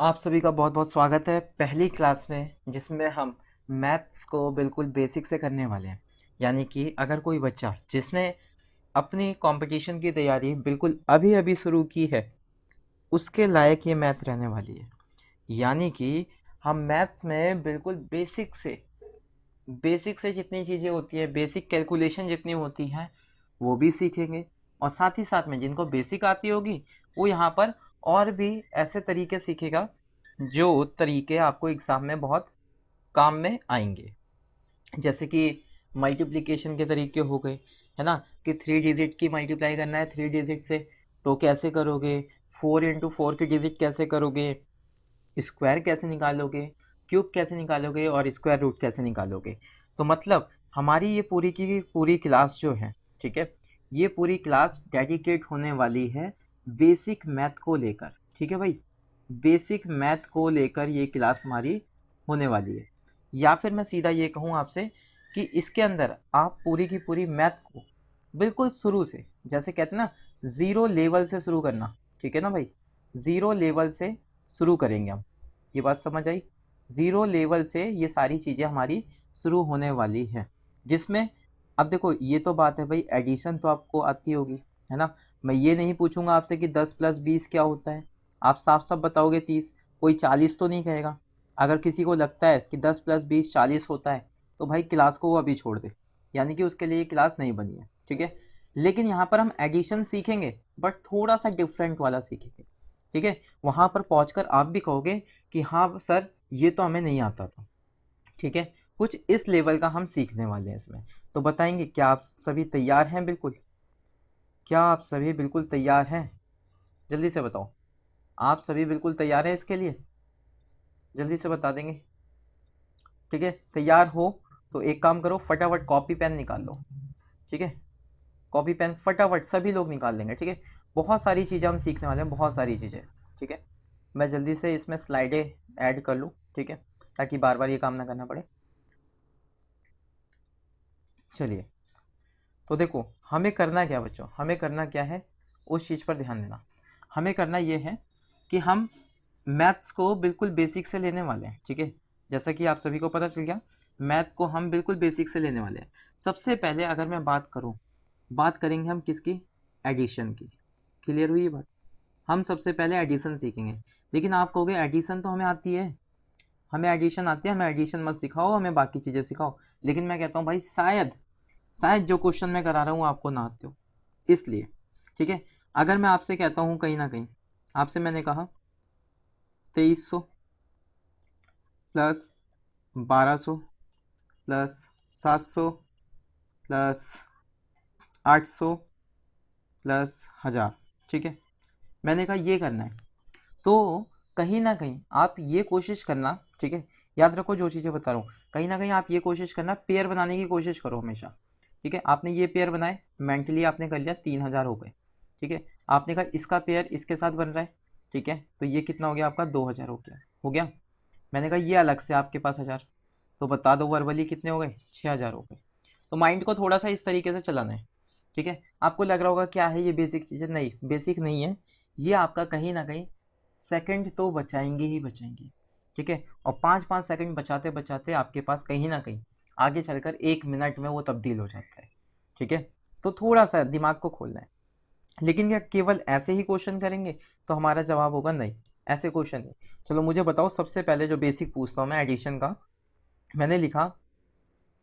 आप सभी का बहुत बहुत स्वागत है पहली क्लास में, जिसमें हम मैथ्स को बिल्कुल बेसिक से करने वाले हैं। यानी कि अगर कोई बच्चा जिसने अपनी कंपटीशन की तैयारी बिल्कुल अभी अभी शुरू की है, उसके लायक ये मैथ रहने वाली है। यानी कि हम मैथ्स में बिल्कुल बेसिक से जितनी चीज़ें होती है, बेसिक कैलकुलेशन जितनी होती हैं, वो भी सीखेंगे। और साथ ही साथ में जिनको बेसिक आती होगी, वो यहाँ पर और भी ऐसे तरीके सीखेगा जो तरीके आपको एग्ज़ाम में बहुत काम में आएंगे। जैसे कि मल्टीप्लिकेशन के तरीके हो गए, है ना, कि 3 डिजिट की मल्टीप्लाई करना है 3 डिजिट से, तो कैसे करोगे, 4 इंटू 4 की डिजिट कैसे करोगे, स्क्वायर कैसे निकालोगे, क्यूब कैसे निकालोगे और स्क्वायर रूट कैसे निकालोगे। तो मतलब हमारी ये पूरी की पूरी क्लास जो है, ठीक है, ये पूरी क्लास डेडिकेट होने वाली है बेसिक मैथ को लेकर। ठीक है भाई, बेसिक मैथ को लेकर ये क्लास हमारी होने वाली है। या फिर मैं सीधा ये कहूँ आपसे कि इसके अंदर आप पूरी की पूरी मैथ को बिल्कुल शुरू से, जैसे कहते हैं ना, ज़ीरो लेवल से शुरू करना। ठीक है ना भाई, ज़ीरो लेवल से शुरू करेंगे हम। ये बात समझ आई? ज़ीरो लेवल से ये सारी चीज़ें हमारी शुरू होने वाली हैं, जिसमें अब देखो, ये तो बात है भाई, एडिशन तो आपको आती होगी, है ना। मैं ये नहीं पूछूंगा आपसे कि 10 + 20 क्या होता है, आप साफ साफ बताओगे 30। कोई 40 तो नहीं कहेगा। अगर किसी को लगता है कि 10 + 20 40 होता है, तो भाई क्लास को वो अभी छोड़ दे, यानी कि उसके लिए ये क्लास नहीं बनी है। ठीक है, लेकिन यहाँ पर हम एडिशन सीखेंगे, बट थोड़ा सा डिफरेंट वाला सीखेंगे। ठीक है, वहाँ पर पहुँचकर आप भी कहोगे कि हाँ सर, ये तो हमें नहीं आता था। ठीक है, कुछ इस लेवल का हम सीखने वाले हैं इसमें। तो बताएंगे, क्या आप सभी तैयार हैं? बिल्कुल, क्या आप सभी बिल्कुल तैयार हैं? जल्दी से बताओ, आप सभी बिल्कुल तैयार हैं इसके लिए? जल्दी से बता देंगे। ठीक है, तैयार हो तो एक काम करो, फटाफट कॉपी पेन निकाल लो। ठीक है, कॉपी पेन फटाफट सभी लोग निकाल लेंगे। ठीक है, बहुत सारी चीज़ें हम सीखने वाले हैं, बहुत सारी चीज़ें। ठीक है, मैं जल्दी से इसमें स्लाइडें ऐड कर लूँ, ठीक है, ताकि बार बार ये काम ना करना पड़े। चलिए, तो देखो, हमें करना क्या बच्चों, हमें करना क्या है, उस चीज़ पर ध्यान देना। हमें करना ये है कि हम मैथ्स को बिल्कुल बेसिक से लेने वाले हैं। ठीक है, जैसा कि आप सभी को पता चल गया, मैथ को हम बिल्कुल बेसिक से लेने वाले हैं। सबसे पहले अगर मैं बात करूं, बात करेंगे हम किसकी? एडिशन की। क्लियर हुई ये बात? हम सबसे पहले एडिशन सीखेंगे। लेकिन आप कहोगे एडिशन तो हमें आती है, हमें एडिशन आती है, हमें एडिशन मत सिखाओ, हमें बाकी चीज़ें सिखाओ। लेकिन मैं कहता हूँ भाई, शायद शायद जो क्वेश्चन मैं करा रहा हूँ आपको ना आते हो, इसलिए। ठीक है, अगर मैं आपसे कहता हूँ, कहीं ना कहीं आपसे मैंने कहा 2300 प्लस 1200 प्लस 700 प्लस 800 प्लस 1000। ठीक है, मैंने कहा ये करना है, तो कहीं ना कहीं आप ये कोशिश करना। ठीक है, याद रखो जो चीज़ें बता रहा हूँ, कहीं ना कहीं आप ये कोशिश करना, पेयर बनाने की कोशिश करो हमेशा। ठीक है, आपने ये पेयर बनाए, मेंटली आपने कर लिया, 3000 हो गए। ठीक है, आपने कहा इसका पेयर इसके साथ बन रहा है, ठीक है, तो ये कितना हो गया आपका? 2000 हो गया, हो गया। मैंने कहा ये अलग से आपके पास 1000, तो बता दो वर्बली कितने हो गए? 6000 हो गए। तो माइंड को थोड़ा सा इस तरीके से चलाना है। ठीक है, आपको लग रहा होगा क्या है ये बेसिक चीज़ें, नहीं बेसिक नहीं है, ये आपका कहीं ना कहीं सेकंड तो बचाएंगे ही बचाएंगे। ठीक है, और 5-5 सेकंड बचाते बचाते आपके पास कहीं ना कहीं आगे चलकर 1 मिनट में वो तब्दील हो जाता है। ठीक है, तो थोड़ा सा दिमाग को खोलना है। लेकिन क्या केवल ऐसे ही क्वेश्चन करेंगे? तो हमारा जवाब होगा नहीं, ऐसे क्वेश्चन नहीं। चलो मुझे बताओ, सबसे पहले जो बेसिक पूछता हूँ मैं एडिशन का, मैंने लिखा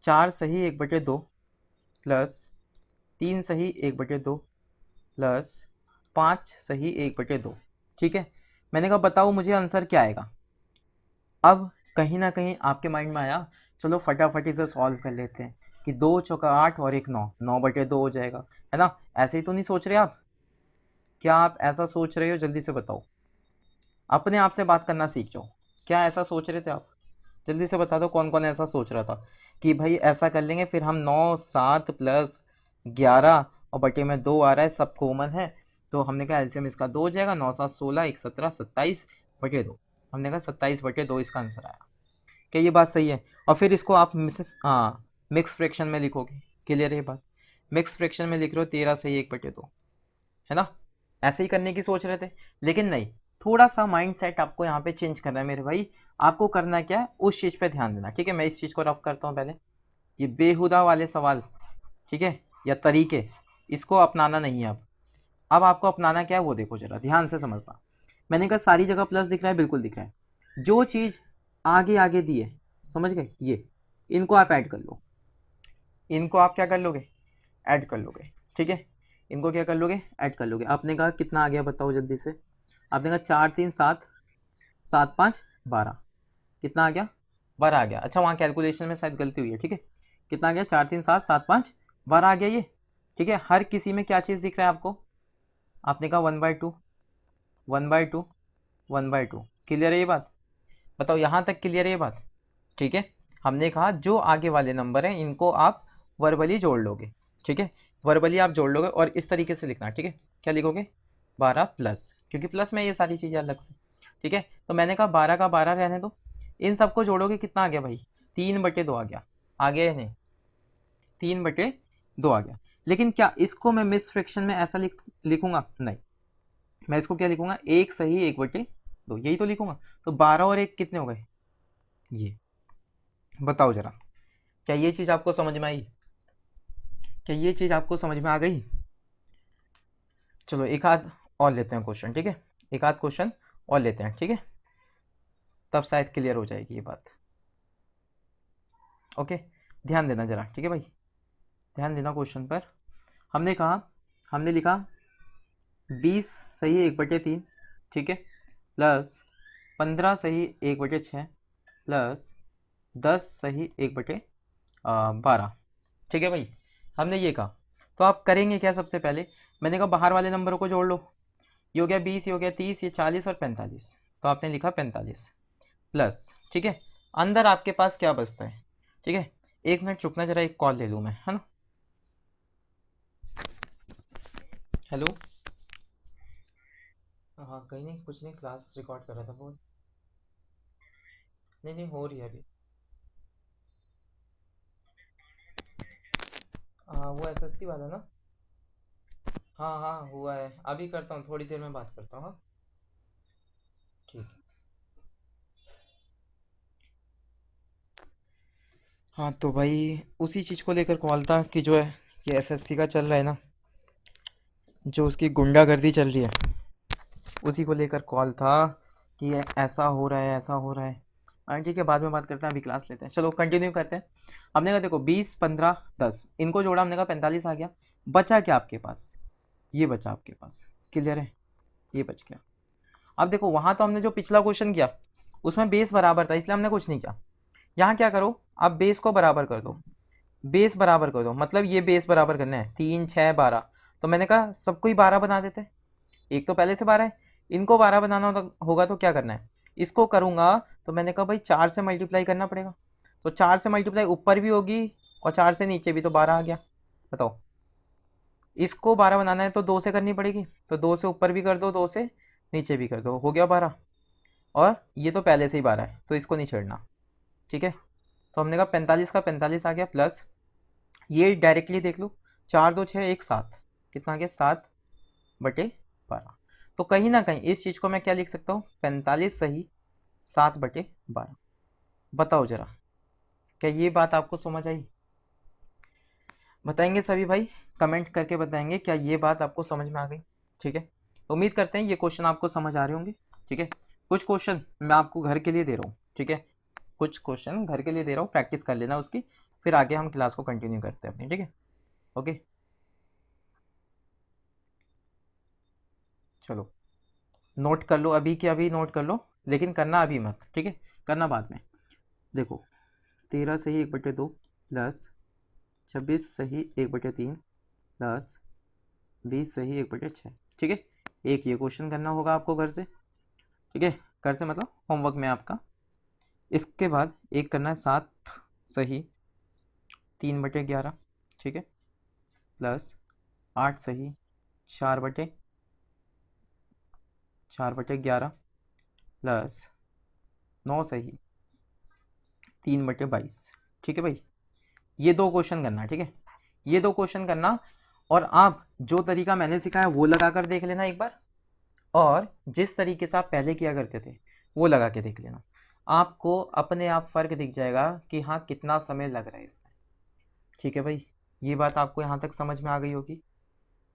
4 सही 1/2 प्लस 3 सही 1/2 प्लस 5 सही 1/2। ठीक है, मैंने कहा बताओ मुझे आंसर क्या आएगा। अब कहीं ना कहीं आपके माइंड में आया, चलो फटाफट इसे सॉल्व कर लेते हैं, कि 2 × 8 और 1 9, 9/2 हो जाएगा, है ना। ऐसे ही तो नहीं सोच रहे आप? क्या आप ऐसा सोच रहे हो? जल्दी से बताओ, अपने आप से बात करना सीख जाओ। क्या ऐसा सोच रहे थे आप? जल्दी से बता दो कौन कौन ऐसा सोच रहा था कि भाई ऐसा कर लेंगे, फिर हम 9 7 + 11 और बटे में 2 आ रहा है, सब कॉमन है, तो हमने कहा एलसीएम इसका 2 हो जाएगा, 9 7 16 1 17 27/2। हमने कहा 27/2 इसका आंसर आया। क्या ये बात सही है? और फिर इसको आप मिक्स फ्रैक्शन में लिखोगे। क्लियर है ये बात? मिक्स फ्रैक्शन में लिख रहे हो 13 सही 1/2, है ना। ऐसे ही करने की सोच रहे थे, लेकिन नहीं, थोड़ा सा माइंड सेट आपको यहाँ पे चेंज करना है मेरे भाई। आपको करना क्या है, उस चीज़ पे ध्यान देना, ठीक है। मैं इस चीज़ को रफ करता हूँ पहले। ये बेहुदा वाले सवाल, ठीक है, या तरीके, इसको अपनाना नहीं है अब आपको अपनाना क्या है वो देखो, जरा ध्यान से समझना। मैंने कहा सारी जगह प्लस दिख रहा है, बिल्कुल दिख रहा है। जो चीज़ आगे आगे दी है, समझ गए, ये इनको आप ऐड कर लो, इनको आप क्या कर लोगे, ऐड कर लोगे, ठीक है। इनको क्या कर लोगे, ऐड कर लोगे। आपने कहा कितना आ गया बताओ जल्दी से। आपने कहा 4 3 7, 7 5 12, कितना आ गया, 12 आ गया। अच्छा वहाँ कैलकुलेशन में शायद गलती हुई है, ठीक है। कितना आ गया, 4 3 7, 7 5 12 आ गया ये, ठीक है। हर किसी में क्या चीज़ दिख रहा है आपको, आपने कहा 1/2, 1/2, 1/2। क्लियर है ये बात, बताओ यहाँ तक क्लियर है ये बात, ठीक है। हमने कहा जो आगे वाले नंबर हैं इनको आप वर्बली जोड़ लोगे, ठीक है। वर्बली आप जोड़ लोगे और इस तरीके से लिखना, ठीक है। क्या लिखोगे, 12 प्लस, क्योंकि प्लस में ये सारी चीज़ें अलग से, ठीक है। तो मैंने कहा 12 का 12 रहने दो, इन सबको जोड़ोगे कितना आ गया भाई, 3/2 आ गया या नहीं, 3/2 आ गया। लेकिन क्या इसको मैं मिस फ्रैक्शन में ऐसा लिखूंगा, नहीं, मैं इसको क्या लिखूंगा, 1 सही 1/2, यही तो लिखूंगा। तो 12 और 1 कितने हो गए, ये बताओ जरा, क्या ये चीज़ आपको समझ में आई, क्या ये चीज़ आपको समझ में आ गई। चलो एक आध और लेते हैं क्वेश्चन, ठीक है, एक आध क्वेश्चन और लेते हैं, ठीक है, तब शायद क्लियर हो जाएगी ये बात। ओके, ध्यान देना जरा, ठीक है भाई, ध्यान देना क्वेश्चन पर। हमने कहा, हमने लिखा 20 सही 1/3, ठीक है, प्लस 15 सही 1/6, प्लस 10 सही 1/12, ठीक है भाई। हमने ये कहा, तो आप करेंगे क्या, सबसे पहले मैंने कहा बाहर वाले नंबरों को जोड़ लो। ये हो गया 20, ये हो गया 30, ये 40 और 45, तो आपने लिखा 45 प्लस, ठीक है। अंदर आपके पास क्या बचता है, ठीक है। 1 मिनट रुकना जरा, एक कॉल ले लूँ मैं, है ना। हेलो, हाँ कहीं नहीं, कुछ नहीं, क्लास रिकॉर्ड कर रहा था बहुत। नहीं नहीं, हो रही है अभी। हाँ वो एसएसटी वाला ना, हाँ हाँ हुआ है, अभी करता हूँ, थोड़ी देर में बात करता हूँ, हाँ ठीक है। हाँ तो भाई उसी चीज़ को लेकर कॉल था कि जो है ये एसएससी का चल रहा है ना, जो उसकी गुंडागर्दी चल रही है, उसी को लेकर कॉल था कि ये ऐसा हो रहा है, ऐसा हो रहा है। हाँ ठीक है, बाद में बात करते हैं, अभी क्लास लेते हैं, चलो कंटिन्यू करते हैं। हमने कहा देखो 20 15 10, इनको जोड़ा, हमने कहा 45 आ गया। बचा क्या आपके पास, ये बचा आपके पास, क्लियर है, ये बच गया। अब देखो वहाँ तो हमने जो पिछला क्वेश्चन किया उसमें बेस बराबर था, इसलिए हमने कुछ नहीं किया। यहाँ क्या करो, आप बेस को बराबर कर दो, बेस बराबर कर दो, मतलब ये बेस बराबर करना है, 3 6 12, तो मैंने कहा सबको ही 12 बना देते हैं, एक तो पहले से 12 है, इनको 12 बनाना होगा तो क्या करना है, इसको करूँगा तो मैंने कहा भाई 4 से मल्टीप्लाई करना पड़ेगा, तो 4 से मल्टीप्लाई ऊपर भी होगी और 4 से नीचे भी, तो 12 आ गया। बताओ, इसको 12 बनाना है तो 2 से करनी पड़ेगी, तो 2 से ऊपर भी कर दो, 2 से नीचे भी कर दो, हो गया 12। और ये तो पहले से ही 12 है तो इसको नहीं छेड़ना, ठीक है। तो हमने कहा 45 का 45 आ गया, प्लस ये डायरेक्टली देख लो, 4 2 6 1 7, कितना आ गया, 7/12। तो कहीं ना कहीं इस चीज़ को मैं क्या लिख सकता हूँ, 45 सही 7/12। बताओ जरा, क्या ये बात आपको समझ आई, बताएंगे सभी भाई, कमेंट करके बताएंगे क्या ये बात आपको समझ में आ गई, ठीक है। तो उम्मीद करते हैं ये क्वेश्चन आपको समझ आ रहे होंगे, ठीक है। कुछ क्वेश्चन मैं आपको घर के लिए दे रहा हूँ, ठीक है, कुछ क्वेश्चन घर के लिए दे रहा हूँ, प्रैक्टिस कर लेना उसकी, फिर आगे हम क्लास को कंटिन्यू करते हैं अपनी, ठीक है। ओके चलो, नोट कर लो, अभी के अभी नोट कर लो, लेकिन करना अभी मत, ठीक है, करना बाद में। देखो 13 सही 1/2, प्लस 26 सही 1/3, प्लस 20 सही 1/6, ठीक है। एक ये क्वेश्चन करना होगा आपको घर से, ठीक है, घर से मतलब होमवर्क में आपका। इसके बाद एक करना है 7 सही 3/11, ठीक है, प्लस 8 सही 4/11, प्लस 9 सही 3/22, ठीक है भाई। ये दो क्वेश्चन करना है, ठीक है, ये दो क्वेश्चन करना। और आप जो तरीका मैंने सिखाया वो लगा कर देख लेना एक बार, और जिस तरीके से आप पहले किया करते थे वो लगा के देख लेना, आपको अपने आप फ़र्क दिख जाएगा कि हाँ कितना समय लग रहा है इसमें। ठीक है भाई, ये बात आपको यहाँ तक समझ में आ गई होगी।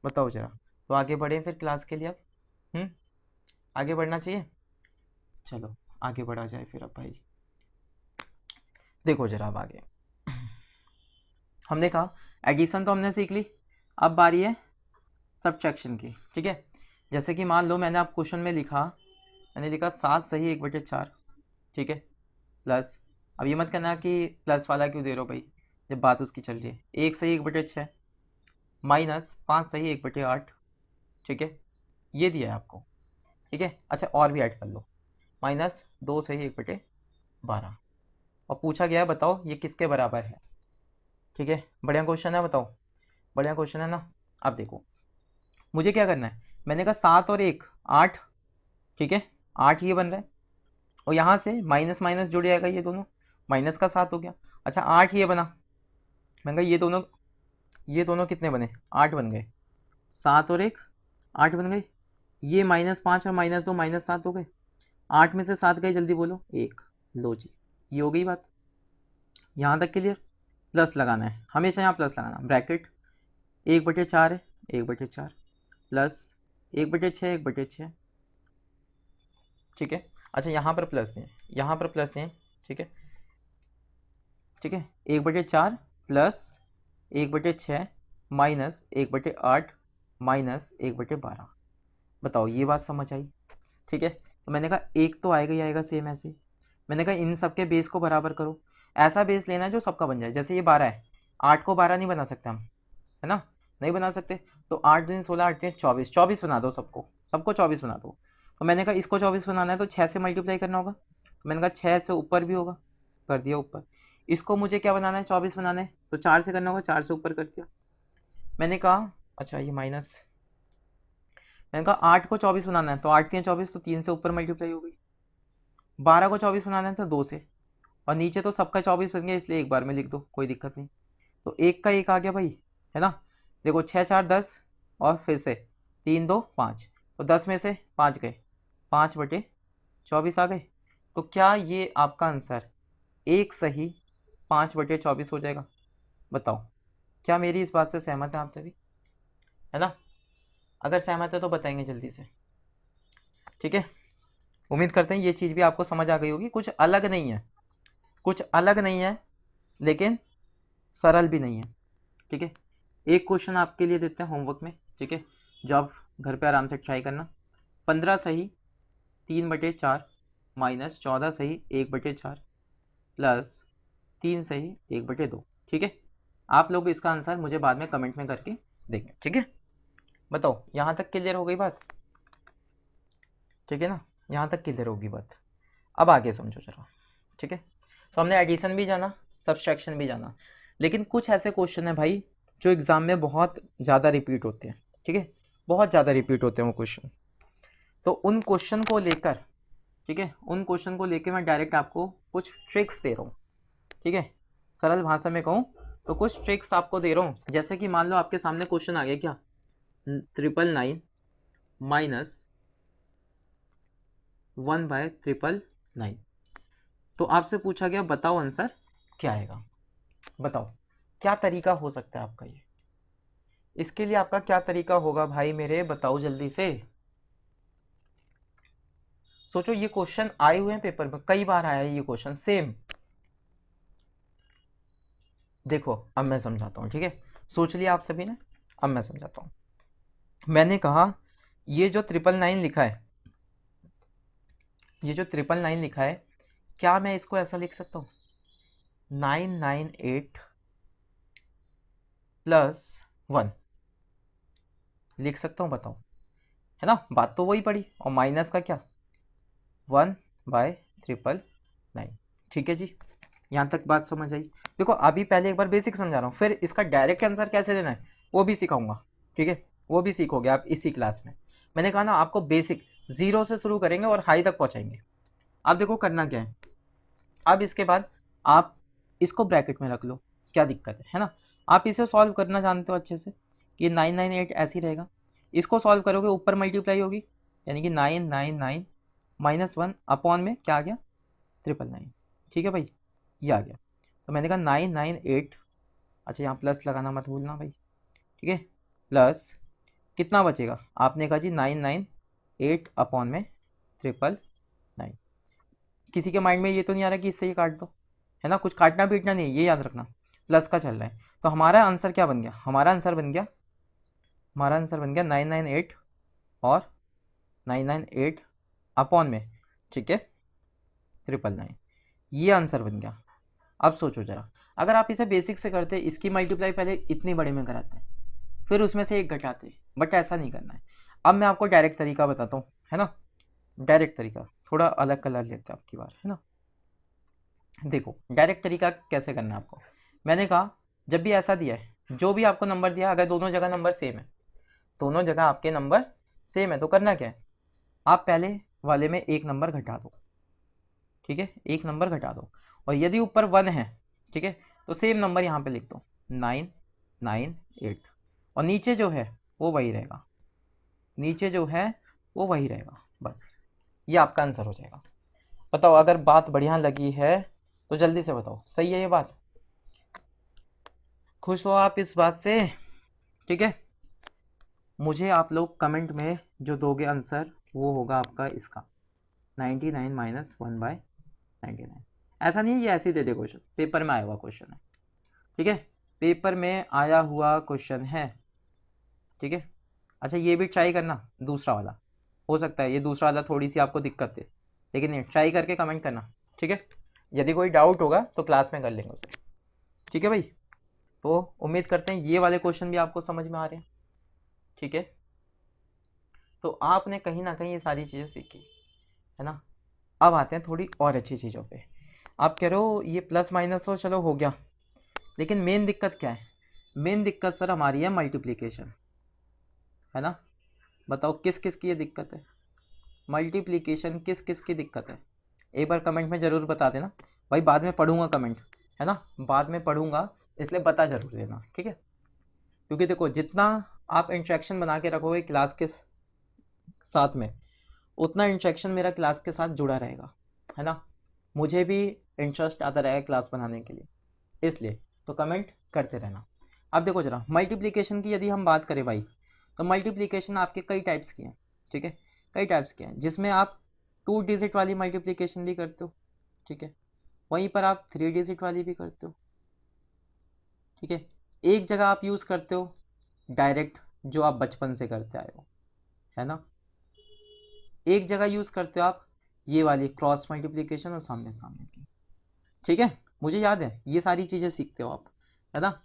बताओ जरा, तो आगे बढ़ें फिर क्लास के लिए अब। हम्म, आगे बढ़ना चाहिए, चलो आगे बढ़ा जाए फिर अब भाई। देखो जरा अब आगे, हमने कहा एडिशन तो हमने सीख ली, अब बारी है सब्ट्रैक्शन की। ठीक है, जैसे कि मान लो मैंने आप क्वेश्चन में लिखा, मैंने लिखा 7 सही 1/4। ठीक है, प्लस, अब ये मत कहना कि प्लस वाला क्यों दे रहे हो भाई जब बात उसकी चल रही है। 1 सही 1/6 माइनस 5 सही 1/8। ठीक है, ये दिया है आपको। ठीक है, अच्छा और भी ऐड कर लो, माइनस 2 सही 1/12, और पूछा गया है बताओ ये किसके बराबर है। ठीक है, बढ़िया क्वेश्चन है, बताओ बढ़िया क्वेश्चन है ना। अब देखो मुझे क्या करना है, मैंने कहा 7 और 1 8। ठीक है, 8 ये बन रहा है, और यहाँ से माइनस माइनस जुड़ जाएगा, ये दोनों माइनस का 7 हो गया। अच्छा 8 ये बना, मैंने कहा ये दोनों कितने बने, 8 बन गए, 7 और 1 8 बन गए। ये -5 और -2 -7 हो गए, 8 में से 7 गए, जल्दी बोलो 1। लो जी, ये हो गई बात, यहाँ तक क्लियर। प्लस लगाना है, हमेशा यहाँ प्लस लगाना, ब्रैकेट 1/4 है 1/4 प्लस 1/6 1/6। ठीक है, अच्छा यहाँ पर प्लस दें, यहाँ पर प्लस दें। ठीक है, ठीक है, 1/4 प्लस 1/6 माइनस 1/8 माइनस 1/12। बताओ ये बात समझ आई। ठीक है, तो मैंने कहा एक तो आएगा ही आएगा सेम ऐसे, मैंने कहा इन सब के बेस को बराबर करो, ऐसा बेस लेना है जो सबका बन जाए। जैसे ये 12 है, 8 को 12 नहीं बना सकते हम, है ना, नहीं बना सकते, तो 8 दूनी 16 8 3 24, 24 बना दो, सबको सबको 24 बना दो। तो मैंने कहा इसको 24 बनाना है तो 6 से मल्टीप्लाई करना होगा, तो मैंने कहा 6 से ऊपर भी होगा, कर दिया ऊपर। इसको मुझे क्या बनाना है, 24 बनाना है, तो 4 से करना होगा, 4 से ऊपर कर दिया। मैंने कहा अच्छा ये माइनस, मैंने कहा 8 को 24 बनाना है तो 8 3 24, तो 3 से ऊपर मल्टीप्लाई हो गई। 12 को 24 बनाना है तो 2 से, और नीचे तो सबका 24 बन गया इसलिए एक बार में लिख दो, कोई दिक्कत नहीं। तो एक का एक आ गया भाई, है ना। देखो 6 4 10, और फिर से 3 2 5, तो 10 में से 5 गए, 5/24 आ गए। तो क्या ये आपका आंसर एक सही 5/24 हो जाएगा। बताओ क्या मेरी इस बात से सहमत है आप सभी, है ना। अगर सहमत है तो बताएंगे जल्दी से। ठीक है, उम्मीद करते हैं ये चीज़ भी आपको समझ आ गई होगी, कुछ अलग नहीं है, कुछ अलग नहीं है, लेकिन सरल भी नहीं है। ठीक है, एक क्वेश्चन आपके लिए देते हैं होमवर्क में। ठीक है, जो आप घर पे आराम से ट्राई करना। 15 सही 3/4 माइनस 14 सही 1/4 प्लस 3 सही 1/2। ठीक है, आप लोग इसका आंसर मुझे बाद में कमेंट में करके देंगे। ठीक है, बताओ यहाँ तक क्लियर हो गई बात। ठीक है ना, यहाँ तक क्लियर होगी बात। अब आगे समझो जरा। ठीक है, तो हमने एडिशन भी जाना, सब्सट्रैक्शन भी जाना, लेकिन कुछ ऐसे क्वेश्चन है भाई जो एग्ज़ाम में बहुत ज़्यादा रिपीट होते हैं। ठीक है, बहुत ज़्यादा रिपीट होते हैं वो क्वेश्चन, तो उन क्वेश्चन को लेकर, ठीक है, उन क्वेश्चन को लेकर मैं डायरेक्ट आपको कुछ ट्रिक्स दे रहा हूँ। ठीक है, सरल भाषा में कहूँ तो कुछ ट्रिक्स आपको दे रहा हूँ। जैसे कि मान लो आपके सामने क्वेश्चन आ गया क्या, 999 माइनस 1/999, तो आपसे पूछा गया बताओ आंसर क्या आएगा। बताओ क्या तरीका हो सकता है आपका ये, इसके लिए आपका क्या तरीका होगा भाई मेरे, बताओ जल्दी से। सोचो, ये क्वेश्चन आए हुए हैं पेपर में, कई बार आया है ये क्वेश्चन सेम। देखो अब मैं समझाता हूँ। ठीक है, सोच लिया आप सभी ने, अब मैं समझाता हूँ। मैंने कहा ये जो 999 लिखा है, ये जो 999 लिखा है, क्या मैं इसको ऐसा लिख सकता हूँ 998 प्लस 1 लिख सकता हूँ, बताओ, है ना, बात तो वही पड़ी, और माइनस का क्या 1/999। ठीक है जी, यहाँ तक बात समझ आई। देखो अभी पहले एक बार बेसिक समझा रहा हूँ, फिर इसका डायरेक्ट आंसर कैसे देना है वो भी सिखाऊंगा। ठीक है, वो भी सीखोगे आप इसी क्लास में। मैंने कहा ना आपको बेसिक 0 से शुरू करेंगे और हाई तक पहुँचाएंगे। अब देखो करना क्या है, अब इसके बाद आप इसको ब्रैकेट में रख लो, क्या दिक्कत है ना। आप इसे सॉल्व करना जानते हो अच्छे से कि 998 ऐसे ही रहेगा, इसको सॉल्व करोगे ऊपर मल्टीप्लाई होगी, यानी कि 999 -1 अपॉन में क्या आ गया 999। ठीक है भाई, ये आ गया। तो मैंने कहा 998, अच्छा यहाँ प्लस लगाना मत भूलना भाई, ठीक है, प्लस कितना बचेगा, आपने कहा जी 998 अपॉन में 999। किसी के माइंड में ये तो नहीं आ रहा कि इससे ये काट दो, है ना, कुछ काटना पीटना नहीं है, ये याद रखना, प्लस का चल रहा है। तो हमारा आंसर क्या बन गया, हमारा आंसर बन गया 998 और 998 अपॉन में, ठीक है, 999, ये आंसर बन गया। अब सोचो जरा, अगर आप इसे बेसिक से करते, इसकी मल्टीप्लाई पहले इतनी बड़े में कराते, फिर उसमें से एक घटाते, बट ऐसा नहीं करना है। अब मैं आपको डायरेक्ट तरीका बताता हूँ, है ना, डायरेक्ट तरीका, थोड़ा अलग कलर लेते हैं आपकी बार, है ना। देखो डायरेक्ट तरीका कैसे करना है आपको, मैंने कहा जब भी ऐसा दिया है, जो भी आपको नंबर दिया, अगर दोनों जगह नंबर सेम है, दोनों जगह आपके नंबर सेम है, तो करना क्या है, आप पहले वाले में एक नंबर घटा दो, ठीक है, एक नंबर घटा दो, और यदि ऊपर 1 है, ठीक है, तो सेम नंबर यहाँ पे लिख दो 998, और नीचे जो है वो वही रहेगा, नीचे जो है वो वही रहेगा, बस ये आपका आंसर हो जाएगा। बताओ अगर बात बढ़िया लगी है तो जल्दी से बताओ, सही है ये बात, खुश हो आप इस बात से, ठीक है। मुझे आप लोग कमेंट में जो दोगे आंसर वो होगा आपका इसका 99 - 1/99। ऐसा नहीं है ये ऐसे ही दे दे क्वेश्चन, पेपर में आया हुआ क्वेश्चन है, ठीक है, पेपर में आया हुआ क्वेश्चन है, ठीक है। अच्छा ये भी ट्राई करना दूसरा वाला, हो सकता है ये दूसरा वाला थोड़ी सी आपको दिक्कत है, लेकिन ये ट्राई करके कमेंट करना, ठीक है। यदि कोई डाउट होगा तो क्लास में कर लेंगे उसे, ठीक है भाई। तो उम्मीद करते हैं ये वाले क्वेश्चन भी आपको समझ में आ रहे हैं, ठीक है। तो आपने कहीं ना कहीं ये सारी चीज़ें सीखी, है ना। अब आते हैं थोड़ी और अच्छी चीज़ों पे। आप कह रहे हो ये प्लस माइनस तो चलो हो गया, लेकिन मेन दिक्कत क्या है, मेन दिक्कत सर हमारी है मल्टीप्लिकेशन, है ना। बताओ किस किस की ये दिक्कत है, मल्टीप्लिकेशन किस किस की दिक्कत है, एक बार कमेंट में ज़रूर बता देना भाई, बाद में पढ़ूंगा कमेंट, है ना, बाद में पढ़ूंगा, इसलिए बता जरूर देना, ठीक है। क्योंकि देखो जितना आप इंट्रैक्शन बना के रखोगे क्लास के साथ में, उतना इंट्रैक्शन मेरा क्लास के साथ जुड़ा रहेगा, है ना, मुझे भी इंटरेस्ट आता रहेगा क्लास बनाने के लिए, इसलिए तो कमेंट करते रहना। अब देखो जरा मल्टीप्लिकेशन की यदि हम बात करें भाई, तो मल्टीप्लिकेशन आपके कई टाइप्स की हैं, ठीक है, कई टाइप्स के हैं, जिसमें आप 2 डिजिट वाली मल्टीप्लिकेशन भी करते हो, ठीक है, वहीं पर आप 3 डिजिट वाली भी करते हो, ठीक है। एक जगह आप यूज़ करते हो डायरेक्ट, जो आप बचपन से करते आए हो, है ना, एक जगह यूज़ करते हो आप ये वाली क्रॉस मल्टीप्लिकेशन और सामने सामने की, ठीक है, मुझे याद है ये सारी चीज़ें सीखते हो आप, है ना।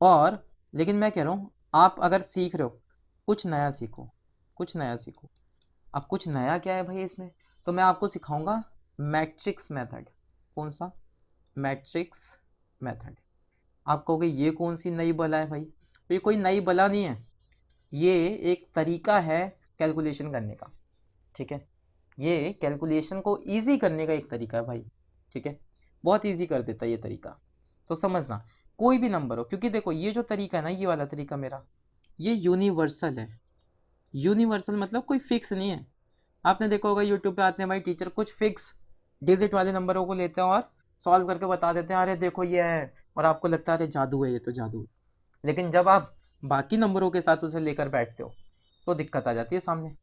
और लेकिन मैं कह रहा हूँ आप अगर सीख रहे हो कुछ नया सीखो, कुछ नया सीखो। अब कुछ नया क्या है भाई इसमें, तो मैं आपको सिखाऊंगा मैट्रिक्स मेथड। कौन सा, मैट्रिक्स मेथड। आप कहोगे ये कौन सी नई बला है भाई, तो ये कोई नई बला नहीं है, ये एक तरीका है कैलकुलेशन करने का, ठीक है, ये कैलकुलेशन को इजी करने का एक तरीका है भाई, ठीक है, बहुत इजी कर देता है ये तरीका। तो समझना कोई भी नंबर हो, क्योंकि देखो ये जो तरीका है ना, ये वाला तरीका मेरा, ये यूनिवर्सल है। यूनिवर्सल मतलब कोई फिक्स नहीं है। आपने देखा होगा यूट्यूब पे आते हैं भाई टीचर, कुछ फिक्स डिजिट वाले नंबरों को लेते हैं और सॉल्व करके बता देते हैं, अरे देखो ये है, और आपको लगता है अरे जादू है, ये तो जादू है। लेकिन जब आप बाकी नंबरों के साथ उसे लेकर बैठते हो तो दिक्कत आ जाती है सामने,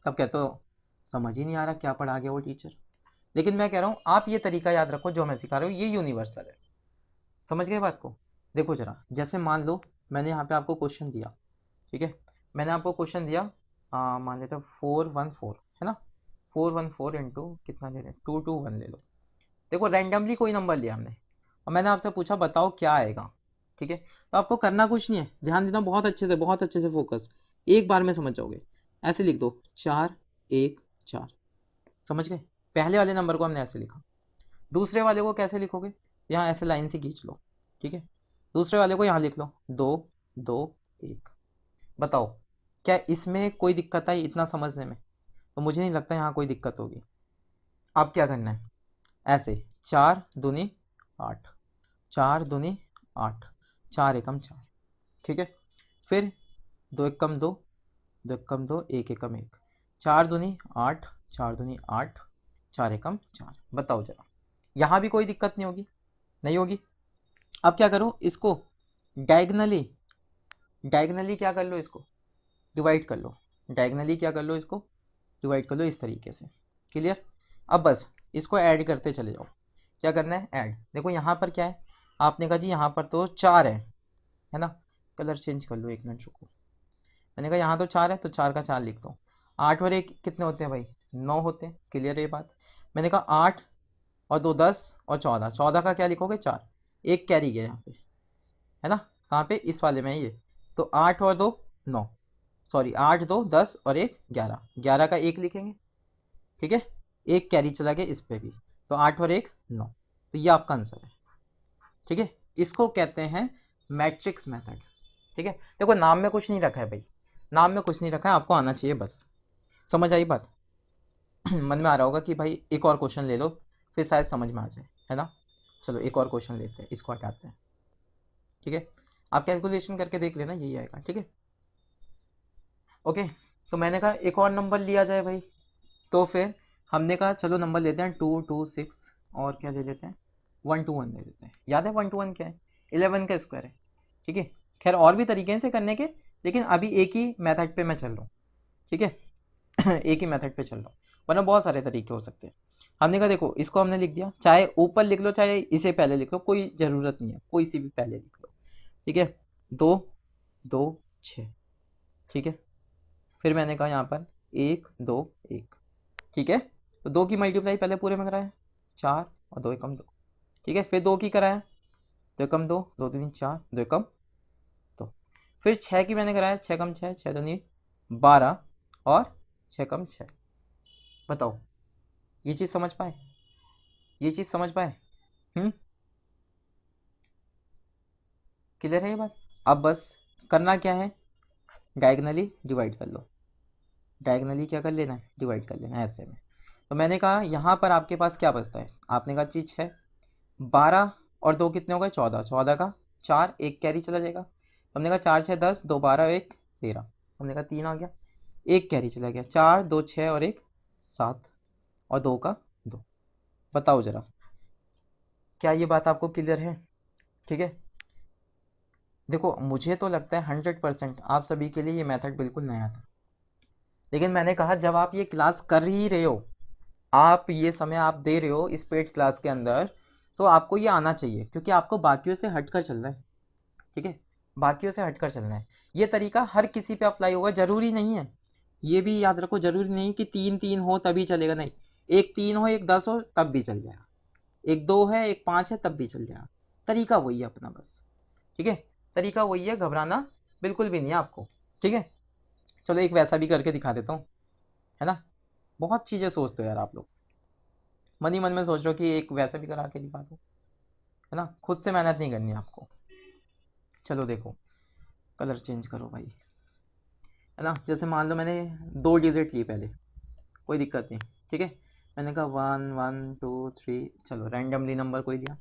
तब कहते हो समझ ही नहीं आ रहा क्या पढ़ा गया वो टीचर। लेकिन मैं कह रहा हूँ आप ये तरीका याद रखो जो मैं सिखा रहा हूँ, ये यूनिवर्सल है। समझ गए बात को। देखो जरा, जैसे मान लो मैंने यहाँ पे आपको क्वेश्चन दिया, ठीक है, मैंने आपको क्वेश्चन दिया, मान लेते 414, है ना, 414 इंटू कितना ले लें, 221 ले लो। देखो रैंडमली कोई नंबर लिया हमने, और मैंने आपसे पूछा बताओ क्या आएगा, ठीक है। तो आपको करना कुछ नहीं है, ध्यान देना बहुत अच्छे से, बहुत अच्छे से फोकस, एक बार में समझ जाओगे। ऐसे लिख दो 414, समझ गए। पहले वाले नंबर को हमने ऐसे लिखा, दूसरे वाले को कैसे लिखोगे, यहाँ ऐसे लाइन से खींच लो, ठीक है, दूसरे वाले को यहाँ लिख लो 221। बताओ क्या इसमें कोई दिक्कत आई इतना समझने में, तो मुझे नहीं लगता यहाँ कोई दिक्कत होगी। अब क्या करना है, ऐसे 4 दूनी 8, 4 दूनी 8, 4 एकम 4, ठीक है, फिर 2 एकम 2, 2 एकम 2, 1 एकम 1, 4 दूनी 8, 4 दूनी 8, 4 एकम 4। बताओ जरा, यहाँ भी कोई दिक्कत नहीं होगी? नहीं होगी। अब क्या करो, इसको डायगनली क्या कर लो, इसको डिवाइड कर लो। डायगनली क्या कर लो, इसको डिवाइड कर लो इस तरीके से। क्लियर? अब बस इसको ऐड करते चले जाओ। क्या करना है? ऐड। देखो यहाँ पर क्या है, आपने कहा जी यहाँ पर तो 4 है ना। कलर चेंज कर लो, 1 मिनट रुको। मैंने कहा यहाँ तो 4 है तो 4 का 4 लिख दो। 8 और 1 कितने होते हैं भाई? 9 होते हैं। क्लियर है ये बात? मैंने कहा 8 और 2 10 और 14, 14 का क्या लिखोगे? 4। एक कैरी गया यहाँ पे, है ना। कहाँ पे? इस वाले में ये। तो 8 और 2 9, सॉरी 8 2 10 और 1 11, 11 का 1 लिखेंगे। ठीक है, एक कैरी चला गया इस पे भी, तो 8 और 1 9। तो ये आपका आंसर है। ठीक है, इसको कहते हैं मैट्रिक्स मेथड। ठीक है, देखो नाम में कुछ नहीं रखा है भाई, नाम में कुछ नहीं रखा है, आपको आना चाहिए बस। समझ आई बात? मन में आ रहा होगा कि भाई एक और क्वेश्चन ले लो, फिर शायद समझ में आ जाए, है ना। चलो एक और क्वेश्चन लेते हैं, इसको हटाते हैं। ठीक है, आप कैलकुलेशन करके देख लेना, यही आएगा। ठीक है, ओके। तो मैंने कहा एक और नंबर लिया जाए भाई, तो फिर हमने कहा चलो नंबर लेते हैं 2 2 6, और क्या ले लेते हैं 1 2 1 ले लेते हैं। याद है 1 2 1 क्या है? 11 का स्क्वायर है। ठीक है, खैर और भी तरीके से करने के, लेकिन अभी एक ही मेथड पे मैं चल रहा हूँ। ठीक है एक ही मेथड पे चल रहा हूँ, वरना बहुत सारे तरीके हो सकते हैं। हमने कहा देखो इसको हमने लिख दिया, चाहे ऊपर लिख लो चाहे इसे पहले लिख लो, कोई ज़रूरत नहीं है, कोई सी भी पहले लिख लो। ठीक है, 2 2 6। ठीक है, फिर मैंने कहा यहाँ पर 1 2 1। ठीक है, तो 2 की मल्टीप्लाई पहले पूरे में कराया, 4 और 2 एकम 2। ठीक है, फिर 2 की कराया, 2 एकम 2, 2 3 4, 2 एकम 2। फिर 6 की मैंने कराया, 6 कम 6, 6 2 12 और 6 कम 6। बताओ, ये चीज़ समझ पाए? ये चीज़ समझ पाए? क्लियर है ये बात? अब बस करना क्या है, डायगनली डिवाइड कर लो। डायगनली क्या कर लेना है? डिवाइड कर लेना है ऐसे में। तो मैंने कहा यहाँ पर आपके पास क्या बचता है, आपने कहा चीज 6, 12 और 2 कितने हो गए? 14, 14 का 4, एक कैरी चला जाएगा। हमने कहा 4 6 10, 2 12, 1 13। हमने कहा 3 आ गया, एक कैरी चला गया, 4 2 6 और 1 7, और 2 का 2। बताओ जरा, क्या ये बात आपको क्लियर है? ठीक है, देखो मुझे तो लगता है 100% आप सभी के लिए ये मेथड बिल्कुल नया था, लेकिन मैंने कहा जब आप ये क्लास कर ही रहे हो, आप ये समय आप दे रहे हो इस पेड क्लास के अंदर, तो आपको ये आना चाहिए, क्योंकि आपको बाकियों से हटकर चलना है। ठीक है, बाकियों से हटकर चलना है। ये तरीका हर किसी पे अप्लाई होगा, जरूरी नहीं है, ये भी याद रखो, जरूरी नहीं कि 3 3 हो तभी चलेगा, नहीं। एक 3 हो, एक 10 हो तब भी चल जाएगा, एक 2 है एक 5 है तब भी चल जाएगा। तरीका वही है अपना बस। ठीक है, तरीका वही है, घबराना बिल्कुल भी नहीं है आपको। ठीक है, चलो एक वैसा भी करके दिखा देता हूँ, है ना। बहुत चीज़ें सोचते हो यार आप लोग, मन ही मन में सोच रहे हो कि एक वैसा भी करा के दिखा दो, है ना। खुद से मेहनत नहीं करनी आपको। चलो देखो, कलर चेंज करो भाई, है ना। जैसे मान लो मैंने 2 डिजिट ली पहले, कोई दिक्कत नहीं। ठीक है, मैंने कहा 1 1 2 3, चलो रैंडमली नंबर कोई लिया।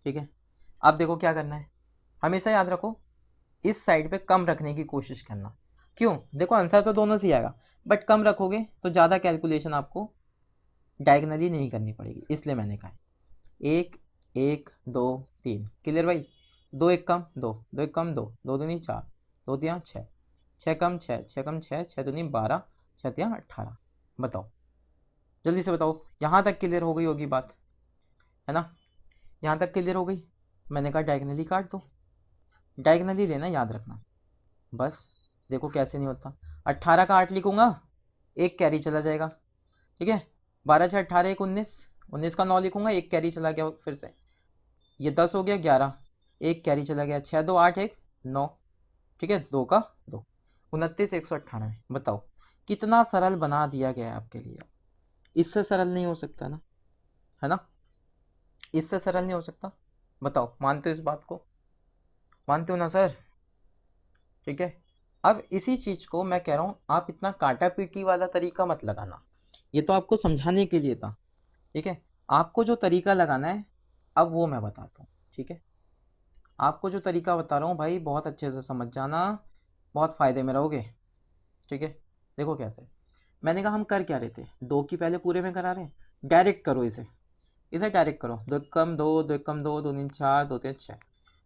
ठीक है, अब देखो क्या करना है, हमेशा याद रखो इस साइड पे कम रखने की कोशिश करना। क्यों? देखो आंसर तो दोनों से ही आएगा, बट कम रखोगे तो ज़्यादा कैलकुलेशन आपको डायगनली नहीं करनी पड़ेगी, इसलिए मैंने कहा 1 1 2 3। क्लियर भाई? 2 एक कम 2, 2 एक कम 2, 2 दूनी 4, 2 तिया 6, 6 कम 6, 6 कम 6, 6 दूनी 12, 6 तिया 18। बताओ, जल्दी से बताओ, यहाँ तक क्लियर हो गई होगी बात, है ना। यहाँ तक क्लियर हो गई। मैंने कहा डायगनली काट दो, डायगनली लेना याद रखना बस। देखो कैसे नहीं होता, 18 का 8 लिखूंगा, एक कैरी चला जाएगा। ठीक है, 12 6 18 1 19, 19 का 9 लिखूंगा, एक कैरी चला गया फिर से, ये 10 हो गया 11, एक कैरी चला गया, 6 2 8 1 9। ठीक है, 2 का 2, 29 198। बताओ, कितना सरल बना दिया गया है आपके लिए। इससे सरल नहीं हो सकता ना, है ना। इससे सरल नहीं हो सकता। बताओ, मानते हो इस बात को? मानते हो ना सर? ठीक है, अब इसी चीज़ को मैं कह रहा हूँ, आप इतना काटा पीटी वाला तरीका मत लगाना, ये तो आपको समझाने के लिए था। ठीक है, आपको जो तरीका लगाना है अब वो मैं बताता हूँ। ठीक है, आपको जो तरीका बता रहा हूँ भाई बहुत अच्छे से समझ जाना, बहुत फ़ायदे में रहोगे। ठीक है, देखो कैसे, मैंने कहा हम कर क्या रहे थे, 2 की पहले पूरे में करा रहे हैं, डायरेक्ट करो इसे डायरेक्ट करो, 2 कम 2, 2 कम 2, 2 3 4, 2 3 6,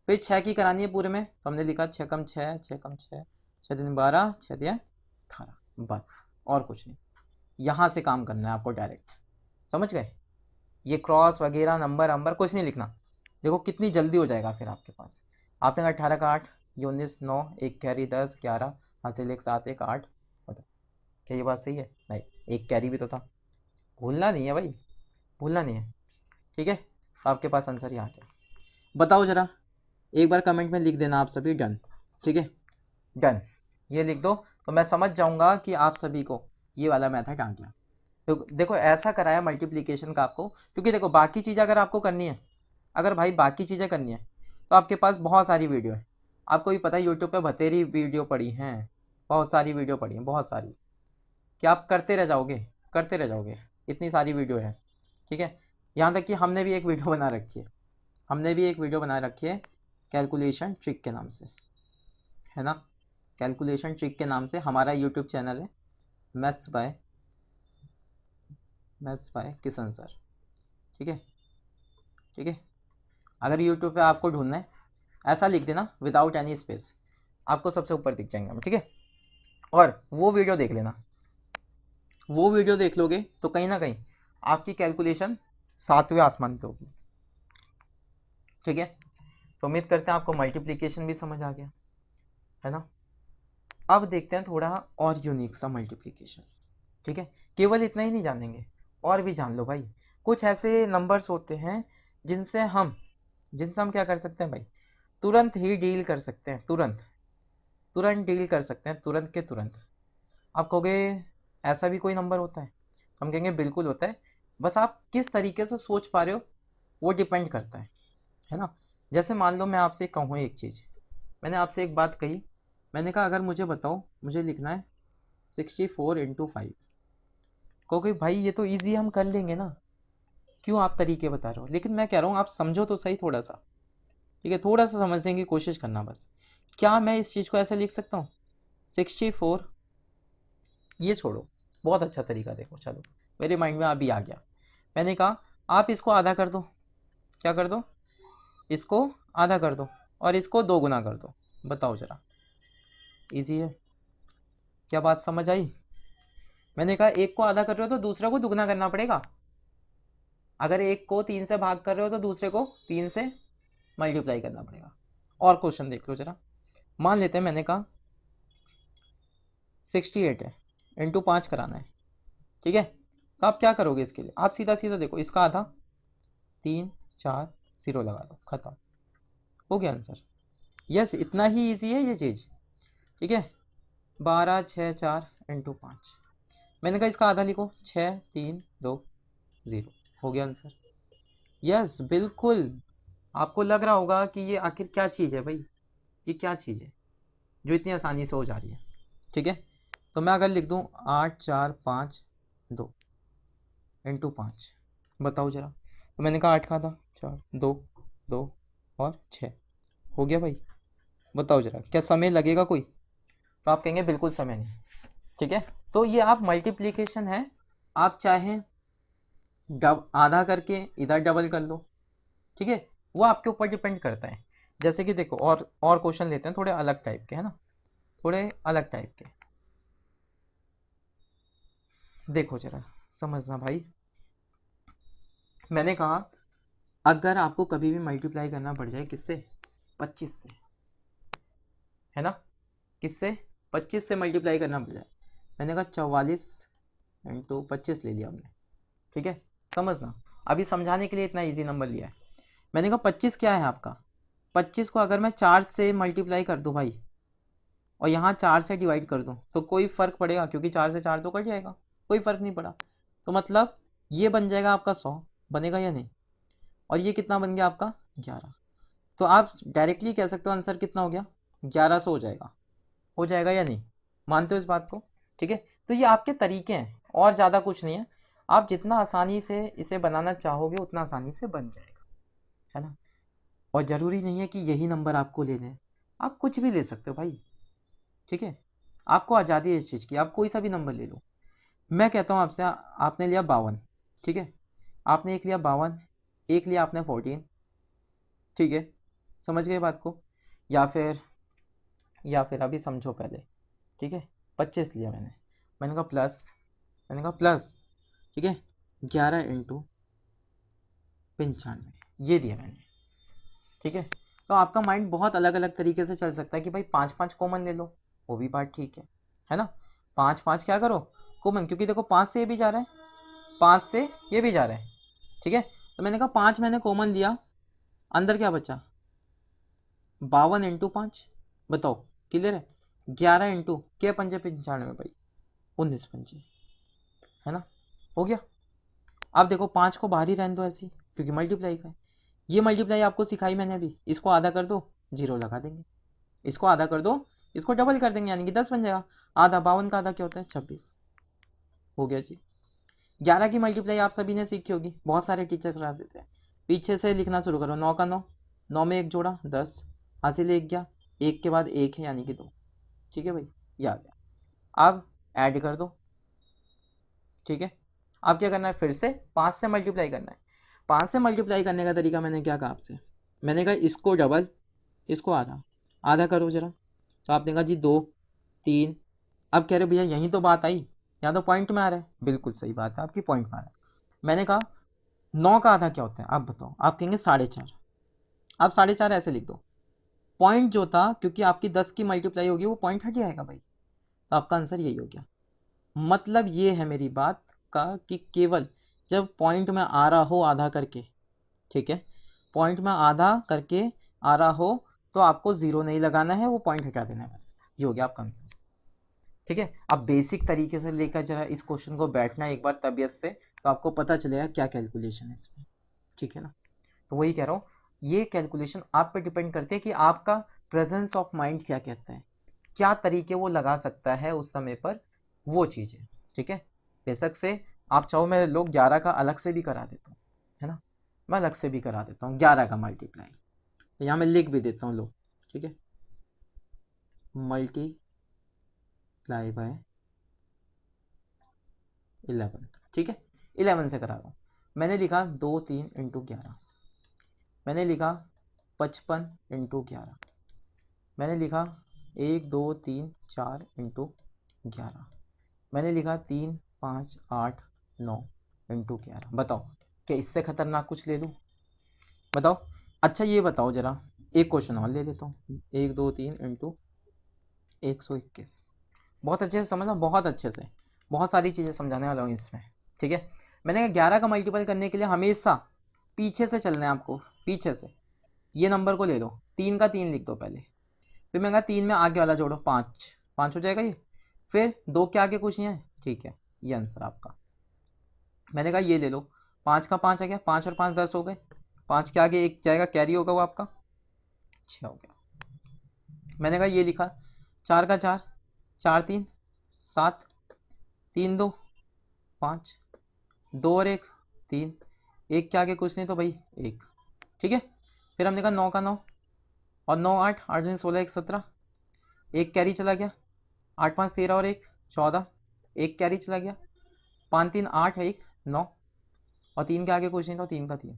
फिर 6 की करानी है पूरे में, तो हमने लिखा 6 कम 6, 6 कम 6, 6 3 12, 6 दिया 18, बस और कुछ नहीं। यहाँ से काम करना है आपको डायरेक्ट, समझ गए? ये क्रॉस वगैरह नंबर नंबर कुछ नहीं लिखना। देखो कितनी जल्दी हो जाएगा फिर आपके पास। आपने कहा 18 का 8, 19 9, 1 कैरी 10 11, हासिल 1 7 1 8, बताओ क्या ये बात सही है? नहीं, 1 कैरी भी तो था, भूलना नहीं है भाई, भूलना नहीं है, ठीक है? तो आपके पास आंसर यहाँ क्या, बताओ जरा, एक बार कमेंट में लिख देना आप सभी डन, ठीक है? डन, ये लिख दो तो मैं समझ जाऊंगा कि आप सभी को ये वाला मेथड आ गया। तो देखो ऐसा कराया मल्टीप्लिकेशन का आपको, क्योंकि देखो बाकी चीज़ अगर आपको करनी है, अगर भाई बाकी चीज़ें करनी है तो आपके पास बहुत सारी वीडियो है, आपको भी पता है यूट्यूब पे बतेरी वीडियो पड़ी हैं, बहुत सारी वीडियो पड़ी हैं, बहुत सारी, कि आप करते रह जाओगे, करते रह जाओगे, इतनी सारी वीडियो है, ठीक है? यहाँ तक कि हमने भी एक वीडियो बना रखी है, हमने भी एक वीडियो बना रखी है कैलकुलेशन ट्रिक के नाम से, है ना? कैलकुलेशन ट्रिक के नाम से हमारा यूट्यूब चैनल है, मैथ्स बाय किशन सर, ठीक है? ठीक है, अगर यूट्यूब पे आपको ढूंढना है ऐसा लिख देना विदाउट एनी स्पेस, आपको सबसे ऊपर दिख जाएंगे हम, ठीक है? और वो वीडियो देख लेना, वो वीडियो देख लोगे तो कहीं ना कहीं आपकी कैलकुलेशन 7वें आसमान पे होगी, ठीक है? तो उम्मीद करते हैं आपको मल्टीप्लिकेशन भी समझ आ गया, है ना? अब देखते हैं थोड़ा और यूनिक सा मल्टीप्लिकेशन, ठीक है? केवल इतना ही नहीं जानेंगे, और भी जान लो भाई। कुछ ऐसे नंबर्स होते हैं जिनसे हम क्या कर सकते हैं भाई, तुरंत ही डील कर सकते हैं, तुरंत डील कर सकते हैं, तुरंत के तुरंत। आप कहोगे ऐसा भी कोई नंबर होता है? हम कहेंगे बिल्कुल होता है, बस आप किस तरीके से सोच पा रहे हो वो डिपेंड करता है ना? जैसे मान लो मैं आपसे कहूँ एक चीज़, मैंने आपसे एक बात कही, मैंने कहा अगर मुझे बताओ, मुझे लिखना है 64 × 5, कहोगे भाई ये तो ईजी हम कर लेंगे ना, क्यों आप तरीके बता रहे हो? लेकिन मैं कह रहा हूँ आप समझो तो सही थोड़ा सा, ठीक है? थोड़ा सा समझने की कोशिश करना बस। क्या मैं इस चीज़ को ऐसे लिख सकता हूँ 64, ये छोड़ो, बहुत अच्छा तरीका देखो, चलो मेरे माइंड में अभी आ गया, मैंने कहा आप इसको आधा कर दो, क्या कर दो, इसको आधा कर दो और इसको 2 गुना कर दो, बताओ जरा, इजी है? क्या बात समझ आई? मैंने कहा एक को आधा कर रहे हो तो दूसरे को दुगना करना पड़ेगा, अगर एक को 3 से भाग कर रहे हो तो दूसरे को 3 से मल्टीप्लाई करना पड़ेगा। और क्वेश्चन देख लो जरा, मान लेते हैं मैंने कहा 68 है, इंटू 5 कराना है, ठीक है? तो आप क्या करोगे इसके लिए, आप सीधा सीधा देखो, इसका आधा 3 4 0 लगा दो, खत्म, हो गया आंसर। यस, इतना ही ईजी है ये चीज़, ठीक है? 12 6 4 × 5, मैंने कहा इसका आधा लिखो, 6 3 2 0, हो गया आंसर। यस बिल्कुल, आपको लग रहा होगा कि ये आखिर क्या चीज़ है भाई, ये क्या चीज़ है जो इतनी आसानी से हो जा रही है, ठीक है? तो मैं अगर लिख दूँ 8 4 5 2 × 5, बताओ जरा, तो मैंने कहा 8 का था 4 2 2 और 6, हो गया भाई, बताओ जरा क्या समय लगेगा कोई? तो आप कहेंगे बिल्कुल समय नहीं, ठीक है? तो ये आप मल्टीप्लिकेशन है, आप चाहें आधा करके इधर डबल कर लो, ठीक है? वो आपके ऊपर डिपेंड करता है। जैसे कि देखो और क्वेश्चन लेते हैं थोड़े अलग टाइप के, है ना? थोड़े अलग टाइप के, देखो जरा समझना भाई। मैंने कहा अगर आपको कभी भी मल्टीप्लाई करना पड़ जाए किससे, 25 से, है ना? किससे, 25 से मल्टीप्लाई करना पड़ जाए, मैंने कहा 44 × 25 ले लिया हमने, ठीक है? समझना, अभी समझाने के लिए इतना इजी नंबर लिया है। मैंने कहा 25 क्या है आपका, 25 को अगर मैं 4 से मल्टीप्लाई कर दूं भाई, और यहाँ 4 से डिवाइड कर दूं, तो कोई फ़र्क पड़ेगा? क्योंकि 4 से 4 तो कट जाएगा, कोई फ़र्क नहीं पड़ा। तो मतलब ये बन जाएगा आपका 100, बनेगा या नहीं? और ये कितना बन गया आपका 11। तो आप डायरेक्टली कह सकते हो आंसर कितना हो गया, 1100 हो जाएगा या नहीं? मानते हो इस बात को? ठीक है, तो ये आपके तरीके हैं और ज़्यादा कुछ नहीं है। आप जितना आसानी से इसे बनाना चाहोगे उतना आसानी से बन जाएगा, है ना? और ज़रूरी नहीं है कि यही नंबर आपको लेने हैं, आप कुछ भी ले सकते हो भाई, ठीक है? आपको आज़ादी है इस चीज़ की, आप कोई सा भी नंबर ले लो। मैं कहता हूँ आपसे, आपने लिया 52, ठीक है, आपने एक लिया 52, एक लिया आपने 14, ठीक है, समझ गए बात को, या फिर अभी समझो पहले, ठीक है, 25 लिया मैंने, मैंने कहा प्लस, ठीक है, 11 × 95 ये दिया मैंने, ठीक है। तो आपका माइंड बहुत अलग अलग तरीके से चल सकता है कि भाई 5 5 कॉमन ले लो, वो भी बात ठीक है ना, 5 5 क्या करो कॉमन, क्योंकि देखो 5 से ये भी जा रहा है, 5 से ये भी जा रहा है, ठीक है, तो मैंने कहा 5 मैंने कॉमन लिया, अंदर क्या बचा, 52 × 5, बताओ क्लियर है, 11 इंटू क्या, 5 × 95 भाई, 19 पंचे, है ना, हो गया। अब देखो 5 को बाहर ही रहने दो ऐसी, क्योंकि मल्टीप्लाई का है, ये मल्टीप्लाई आपको सिखाई मैंने अभी, इसको आधा कर दो, 0 लगा देंगे, इसको आधा कर दो, इसको डबल कर देंगे, यानी कि 10 बन जाएगा, आधा 52 का आधा क्या होता है, 26, हो गया जी। 11 की मल्टीप्लाई आप सभी ने सीखी होगी, बहुत सारे टीचर करा देते हैं, पीछे से लिखना शुरू करो, 9 का 9, 9 में एक जोड़ा 10, हासिल एक गया, एक के बाद एक है यानी कि 2, ठीक है भाई, याद है। अब ऐड कर दो, ठीक है, अब क्या करना है, फिर से 5 से मल्टीप्लाई करना है, 5 से मल्टीप्लाई करने का तरीका मैंने क्या कहा आपसे, मैंने कहा इसको डबल, इसको आधा, आधा करो जरा, तो आपने कहा जी 2 3, अब कह रहे भैया यही तो बात आई, या तो पॉइंट में आ रहा है, बिल्कुल सही बात है आपकी, पॉइंट में आ रहा है। मैंने कहा 9 का आधा क्या होता है, आप बताओ, आप कहेंगे 4.5, आप 4.5 ऐसे लिख दो, पॉइंट जो था, क्योंकि आपकी 10 की मल्टीप्लाई होगी वो पॉइंट हट जाएगा भाई, तो आपका आंसर यही हो गया। मतलब ये है मेरी बात का कि केवल जब पॉइंट में आ रहा हो आधा करके, ठीक है, पॉइंट में आधा करके आ रहा हो तो आपको 0 नहीं लगाना है, वो पॉइंट हटा देना है, बस ये हो गया आपका आंसर, ठीक है। अब बेसिक तरीके से लेकर जरा इस क्वेश्चन को बैठना एक बार तबीयत से, तो आपको पता चलेगा क्या कैलकुलेशन है इसमें, ठीक है ना। तो वही कह रहा हूँ, ये कैलकुलेशन आप पे डिपेंड करते हैं कि आपका प्रेजेंस ऑफ माइंड क्या कहता है, क्या तरीके वो लगा सकता है उस समय पर, वो चीज़ है, ठीक है। बेशक से आप चाहो मैं लोग 11 का अलग से भी करा देता हूँ, है ना, मैं अलग से भी करा देता हूँ 11 का मल्टीप्लाई, तो यहाँ मैं लिख भी देता हूँ लोग, ठीक है, मल्टीप्लाई बाय 11, ठीक है, 11 से करा रहा हूँ, मैंने लिखा 2 3 × 11, मैंने लिखा 55 × 11, मैंने लिखा 1 2 3 4 × 11, मैंने लिखा 3 5 8 9 × 11, बताओ क्या इससे खतरनाक कुछ ले लूँ, बताओ। अच्छा ये बताओ जरा, एक क्वेश्चन और ले लेता हूँ, 1 2 3 × 121, बहुत अच्छे से समझना, बहुत अच्छे से, बहुत सारी चीज़ें समझाने वाला हूँ इसमें, ठीक है। मैंने कहा 11 का मल्टीपल करने के लिए हमेशा पीछे से चलना है आपको, पीछे से, ये नंबर को ले लो, 3 का 3 लिख दो पहले, फिर मैं कहा 3 में आगे वाला जोड़ो, 5 5 हो जाएगा ये, फिर 2 के आगे कुछ नहीं है, ठीक है, ये आंसर आपका। मैंने कहा ये ले लो, 5 का 5 आ गया, 5 और 5 10 हो गए, 5 के आगे एक जाएगा, कैरी होगा वो आपका 6 हो गया। मैंने कहा ये लिखा 4 का 4, 4 3 7, 3 2 5, 2 और 1 3, एक के आगे कुछ नहीं तो भाई 1, ठीक है। फिर हमने कहा 9 का 9, और 9 8 8 2 16 1 17, एक कैरी चला गया, 8 5 13 और 1 14, एक कैरी चला गया, 5 3 8 1 9, और 3 के आगे कुछ नहीं तो 3 का 3।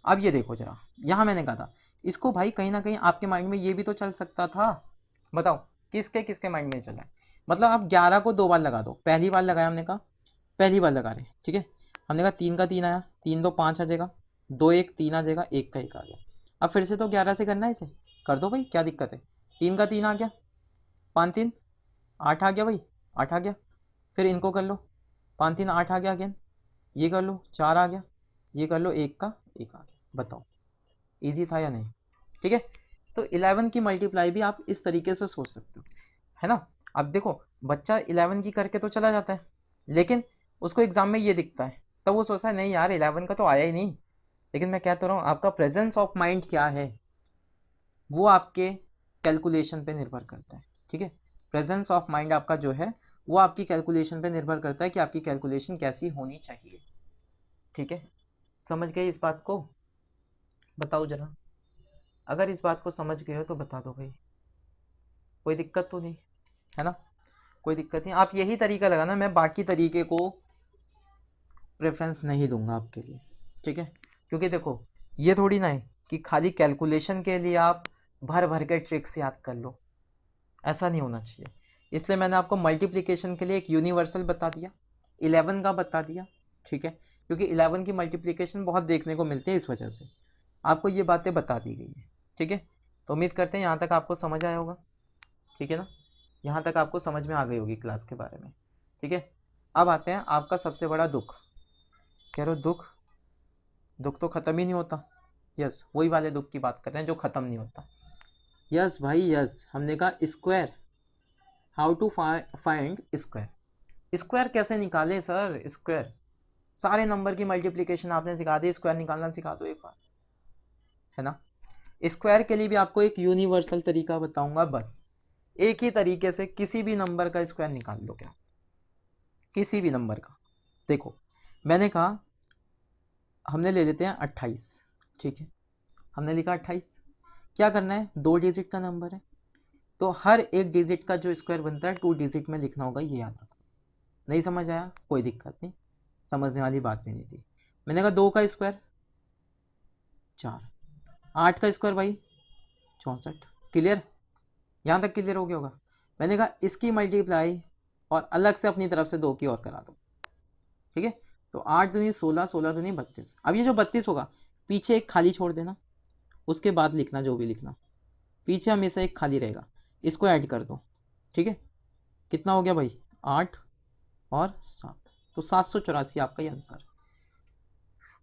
अब ये देखो जरा, यहाँ मैंने कहा था इसको भाई कहीं ना कहीं आपके माइंड में ये भी तो चल सकता था, बताओ किसके किसके माइंड में चला है, मतलब आप 11 को 2 बार लगा दो, पहली बार लगाया हमने कहा, पहली बार लगा रहे, ठीक है, हमने कहा 3 का 3 आया, 3 2 5 आ जाएगा, 2 1 3 आ जाएगा, 1 का 1 आ गया, अब फिर से तो 11 से करना है इसे, कर दो भाई क्या दिक्कत है, 3 का 3 आ गया, 5 3 8 आ गया भाई, 8 आ गया, फिर इनको कर लो, 5 3 8 आ गया अगेन, ये कर लो 4 आ गया, ये कर लो 1 का 1 आ गया, बताओ ईजी था या नहीं, ठीक है। तो 11 की मल्टीप्लाई भी आप इस तरीके से सोच सकते हो, है ना। अब देखो बच्चा 11 की करके तो चला जाता है, लेकिन उसको एग्जाम में ये दिखता है, तब वो सोचता है नहीं यार 11 का तो आया ही नहीं, लेकिन मैं कहता रहा हूँ आपका प्रेजेंस ऑफ माइंड क्या है, वो आपके कैलकुलेशन पे निर्भर करता है, ठीक है। प्रेजेंस ऑफ माइंड आपका जो है वो आपकी कैलकुलेशन पे निर्भर करता है कि आपकी कैलकुलेशन कैसी होनी चाहिए, ठीक है। समझ गए इस बात को, बताओ जरा, अगर इस बात को समझ गए हो तो बता दो भाई, कोई दिक्कत तो नहीं, है ना। कोई दिक्कत नहीं, आप यही तरीका लगाना, मैं बाकी तरीके को प्रेफरेंस नहीं दूंगा आपके लिए, ठीक है। क्योंकि देखो ये थोड़ी ना है कि खाली कैलकुलेशन के लिए आप भर भर के ट्रिक्स याद कर लो, ऐसा नहीं होना चाहिए। इसलिए मैंने आपको मल्टीप्लिकेशन के लिए एक यूनिवर्सल बता दिया, 11 का बता दिया, ठीक है। क्योंकि 11 की मल्टीप्लिकेशन बहुत देखने को मिलती है, इस वजह से आपको ये बातें बता दी गई है, ठीक है। तो उम्मीद करते हैं यहाँ तक आपको समझ आया होगा, ठीक है ना। यहाँ तक आपको समझ में आ गई होगी क्लास के बारे में, ठीक है। अब आते हैं आपका सबसे बड़ा दुख। कह रहे हो दुख, दुख तो ख़त्म ही नहीं होता। यस, वही वाले दुख की बात कर रहे हैं जो ख़त्म नहीं होता। यस भाई यस, हमने कहा square, how to find square. Square कैसे निकालें सर, स्क्वायर सारे नंबर की मल्टीप्लिकेशन आपने सिखा दी, स्क्वायर निकालना सिखा दो एक बार, है ना। स्क्वायर के लिए भी आपको एक यूनिवर्सल तरीका बताऊंगा, बस एक ही तरीके से किसी भी नंबर का स्क्वायर निकाल लो, क्या किसी भी नंबर का। देखो मैंने कहा हमने ले लेते हैं 28, ठीक है। हमने लिखा 28, क्या करना है, 2 डिजिट का नंबर है तो हर एक डिजिट का जो स्क्वायर बनता है 2 डिजिट में लिखना होगा, ये याद रखो। नहीं समझ आया कोई दिक्कत नहीं, समझने वाली बात भी नहीं थी। मैंने कहा 2 का स्क्वायर 4, 8 का स्क्वायर भाई 64, क्लियर, यहाँ तक क्लियर हो गया होगा। मैंने कहा इसकी मल्टीप्लाई और अलग से अपनी तरफ से 2 की और करा दो, ठीक है। तो 8 दूनी 16, 16 दूनी 32। अब ये जो 32 होगा पीछे एक खाली छोड़ देना, उसके बाद लिखना जो भी लिखना, पीछे हमेशा एक खाली रहेगा, इसको ऐड कर दो, ठीक है। कितना हो गया भाई, 8 और 7, तो 784 आपका ये आंसर।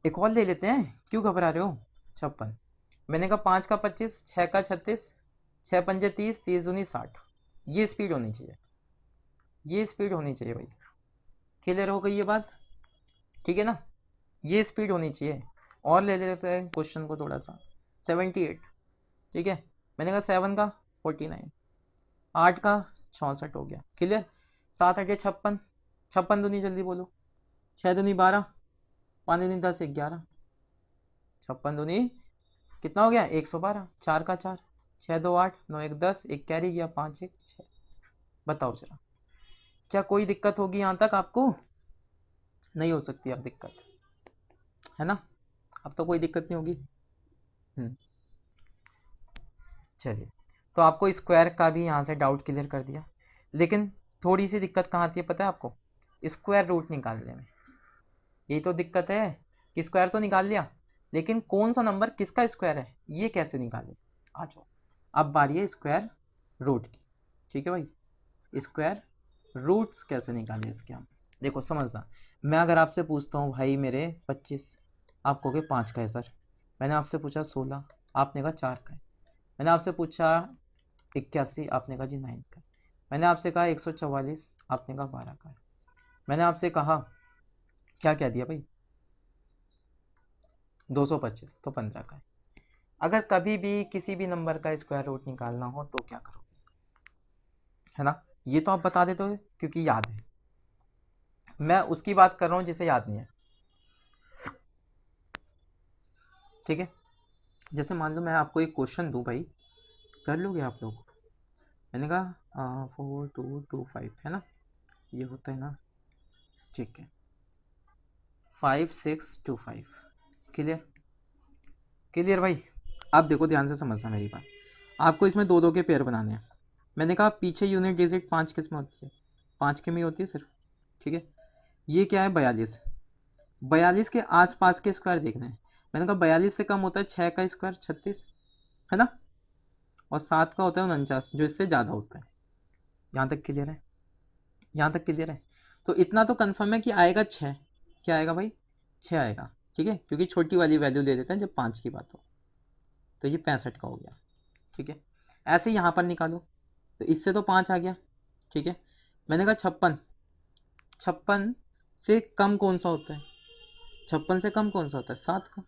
एक और ले लेते हैं, क्यों घबरा रहे हो। 56, मैंने कहा 5 का 25, 6 का 36, 6 पंजे 30, 30 दूनी 60। ये स्पीड होनी चाहिए, ये स्पीड होनी चाहिए भाई, क्लियर हो गई ये बात, ठीक है ना। ये स्पीड होनी चाहिए। और ले लेते हैं क्वेश्चन को थोड़ा सा, 78, ठीक है। मैंने कहा 7 का 49, 8 का 66 हो गया, क्लियर। 7 8 56, 56 दूनी जल्दी बोलो, 6 दूनी 12, 5 दूनी 10, 11, 56 दूनी कितना हो गया 112, 4 का 4, 6 2 8, 9 1 10, एक कैरी गया, 5 1 6। बताओ जरा, क्या कोई दिक्कत होगी यहाँ तक आपको, नहीं हो सकती अब दिक्कत, है ना। अब तो कोई दिक्कत नहीं होगी। चलिए, तो आपको स्क्वायर का भी यहाँ से डाउट क्लियर कर दिया, लेकिन थोड़ी सी दिक्कत कहाँ आती है पता है आपको, स्क्वायर रूट निकालने में। यही तो दिक्कत है कि स्क्वायर तो निकाल लिया, लेकिन कौन सा नंबर किसका स्क्वायर है ये कैसे निकालें। आ जाओ, अब बारी है स्क्वायर रूट की, ठीक है भाई। स्क्वायर रूट्स कैसे निकालें इसके हम, देखो समझना। मैं अगर आपसे पूछता हूँ भाई मेरे 25, आप कहोगे 5 का है सर। मैंने आपसे पूछा 16, आपने कहा 4 का है। मैंने आपसे पूछा 81, आपने कहा जी 9 का है। मैंने आपसे कहा 144, आपने कहा 12 का है। मैंने आपसे कहा क्या कह दिया भाई 225, तो 15 का है। अगर कभी भी किसी भी नंबर का स्क्वायर रूट निकालना हो तो क्या करोगे, है ना। ये तो आप बता देते हो क्योंकि याद है, मैं उसकी बात कर रहा हूँ जिसे याद नहीं है, ठीक है। जैसे मान लो मैं आपको एक क्वेश्चन दूँ भाई, कर लोगे आप लोग। मैंने कहा 4 2 2 5, है ना, ये होता है ना, ठीक है। 5 6 2 5, क्लियर, क्लियर भाई। आप देखो ध्यान से समझना मेरी बात, आपको इसमें 2 2 के पेयर बनाने हैं। मैंने कहा पीछे यूनिट डिजिट 5 किस में होती है, 5 के में होती है सिर्फ, ठीक है। ये क्या है 42, 42 के आसपास के स्क्वायर देखना है। मैंने कहा 42 से कम होता है 6 का स्क्वायर 36, है ना, और 7 का होता है 49 जो इससे ज़्यादा होता है। यहाँ तक क्लियर है, यहाँ तक क्लियर है। तो इतना तो कन्फर्म है कि आएगा 6, क्या आएगा भाई 6 आएगा, ठीक है। क्योंकि छोटी वाली वैल्यू ले लेते हैं जब 5 की बात हो, तो ये 65 का हो गया, ठीक है। ऐसे यहाँ पर निकालो, तो इससे तो 5 आ गया, ठीक है। मैंने कहा 56, 56 से कम कौन सा होता है, 56 से कम कौन सा होता है 7 का,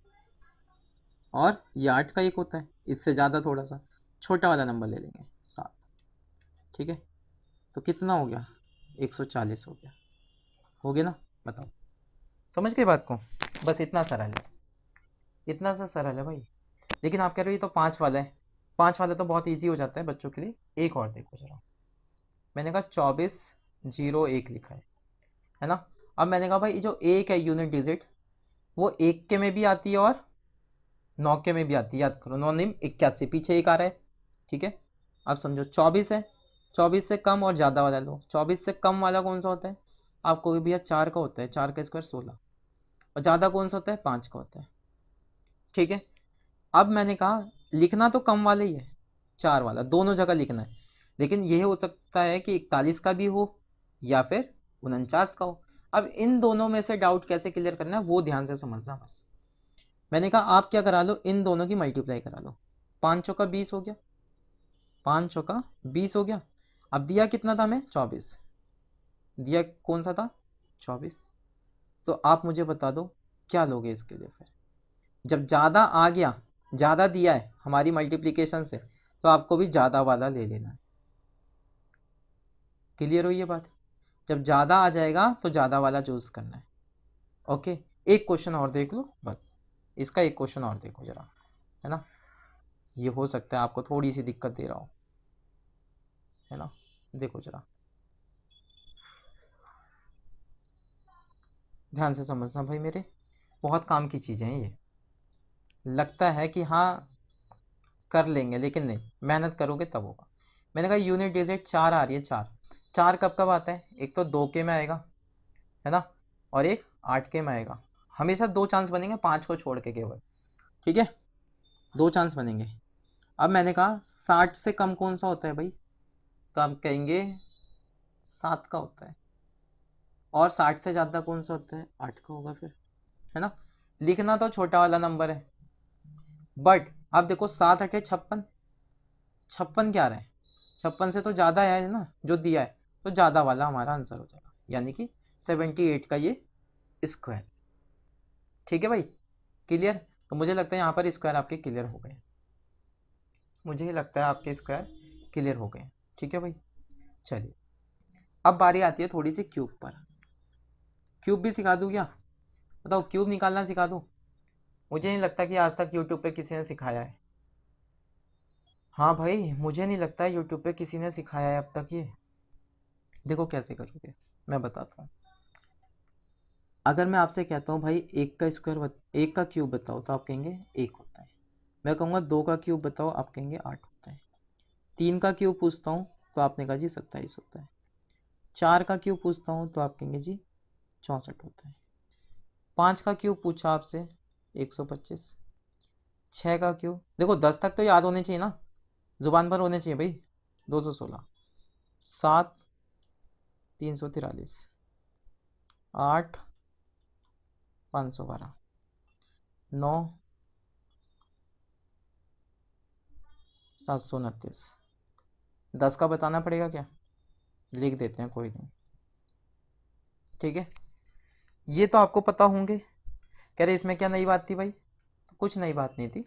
और ये 8 का एक होता है, इससे ज़्यादा थोड़ा सा छोटा वाला नंबर ले लेंगे 7, ठीक है। तो कितना हो गया 140 हो गया ना। बताओ समझ गए बात को, बस इतना सरल है, इतना सा सरल है भाई। लेकिन आप कह रहे हो ये तो 5 वाला है, 5 वाला तो बहुत ईजी हो जाता है बच्चों के लिए। एक और देखो जरा, मैंने कहा 24 01 लिखा है ना। अब मैंने कहा भाई जो एक है यूनिट डिजिट वो 1 के में भी आती है और 9 के में भी आती है, याद करो 9 निम 81, पीछे एक आ रहा है, ठीक है। अब समझो 24 है, 24 से कम और ज़्यादा वाला लो। 24 से कम वाला कौन सा होता है, आपको भी भैया 4 का होता है, 4 का स्क्वायर 16, और ज़्यादा कौन सा होता है, 5 का होता है, ठीक है। अब मैंने कहा लिखना तो कम वाला ही है, 4 वाला, दोनों जगह लिखना है, लेकिन यह हो सकता है कि 41 का भी हो या फिर 49 का हो। अब इन दोनों में से डाउट कैसे क्लियर करना है वो ध्यान से समझना बस। मैंने कहा आप क्या करा लो, इन दोनों की मल्टीप्लाई करा लो, 5 चौका 20 हो गया, 5 चौका 20 हो गया। अब दिया कितना था हमें, 24, दिया कौन सा था, 24। तो आप मुझे बता दो क्या लोगे इसके लिए। फिर जब ज़्यादा आ गया, ज़्यादा दिया है हमारी मल्टीप्लिकेशन से, तो आपको भी ज़्यादा वाला ले लेना है। क्लियर हुई ये बात, जब ज़्यादा आ जाएगा तो ज़्यादा वाला चूज करना है। ओके, एक क्वेश्चन और देख लो बस, इसका एक क्वेश्चन और देखो जरा, है ना, ये हो सकता है आपको थोड़ी सी दिक्कत दे रहा हो, है ना। देखो जरा ध्यान से समझना भाई मेरे, बहुत काम की चीज़ें हैं ये। लगता है कि हाँ कर लेंगे, लेकिन नहीं, मेहनत करोगे तब होगा। मैंने कहा यूनिट डिजिट 4 आ रही है, 4, 4 कब कब आता है, एक तो 2 के में आएगा, है ना, और एक 8 के में आएगा। हमेशा 2 चांस बनेंगे, 5 को छोड़ के केवल, ठीक है, 2 चांस बनेंगे। अब मैंने कहा 60 से कम कौन सा होता है भाई, तो आप कहेंगे 7 का होता है, और 60 से ज़्यादा कौन सा होता है, 8 का होगा फिर, है ना। लिखना तो छोटा वाला नंबर है, बट अब देखो 7 8 56, 56 क्या आ रहा है, 56 से तो ज़्यादा है ना जो दिया है, तो ज़्यादा वाला हमारा आंसर हो जाएगा, यानी कि 78 का ये स्क्वायर, ठीक है भाई, क्लियर। तो मुझे लगता है यहाँ पर स्क्वायर आपके क्लियर हो गए, मुझे ही लगता है आपके स्क्वायर क्लियर हो गए, ठीक है भाई। चलिए अब बारी आती है थोड़ी सी क्यूब पर। क्यूब भी सिखा दूँ क्या, बताओ, क्यूब निकालना सिखा दूँ। मुझे नहीं लगता कि आज तक यूट्यूब पे किसी ने सिखाया है। हाँ भाई, मुझे नहीं लगता है यूट्यूब पे किसी ने सिखाया है अब तक ये। देखो कैसे करोगे, मैं बताता हूँ। अगर मैं आपसे कहता हूँ भाई एक का स्क्वायर, एक का क्यूब बताओ, तो आप कहेंगे 1 होता है। मैं कहूँगा 2 का क्यूब बताओ, आप कहेंगे 8 होता है। 3 का क्यूब पूछता हूँ तो आपने कहा जी 27 होता है। 4 का क्यूब पूछता हूँ तो आप कहेंगे जी 64 होता है। 5 का क्यूब पूछा आपसे 125। 6 का क्यूब, देखो 10 तक तो याद होने चाहिए ना, जुबान पर होने चाहिए भाई, 216। 7 343। 8 512। 9 729। 10 का बताना पड़ेगा क्या, लिख देते हैं कोई नहीं, ठीक है। ये तो आपको पता होंगे। कह रहे इसमें क्या नई बात थी भाई, तो कुछ नई बात नहीं थी,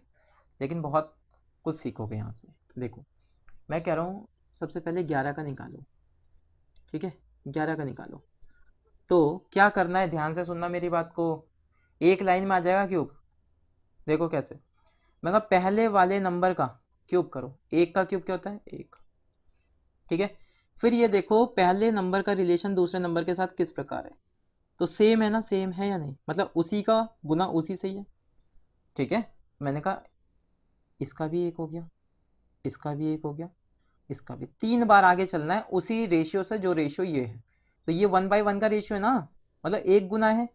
लेकिन बहुत कुछ सीखोगे यहाँ से। देखो मैं कह रहा हूँ सबसे पहले 11 का निकालो, ठीक है, 11 का निकालो। तो क्या करना है, ध्यान से सुनना मेरी बात को, एक लाइन में आ जाएगा क्यूब। देखो कैसे, मैं कहा पहले वाले नंबर का क्यूब करो, 1 का क्यूब क्या होता है, 1, ठीक है। फिर ये देखो पहले नंबर का रिलेशन दूसरे नंबर के साथ किस प्रकार है, तो सेम है ना, सेम है या नहीं, मतलब उसी का गुना उसी से ही है, ठीक है। मैंने कहा इसका भी 1 हो गया, इसका भी 1 हो गया, इसका भी, 3 बार आगे चलना है उसी रेशियो से जो रेशियो ये है। तो ये 1/1 का रेशियो है ना, मतलब 1 गुना है,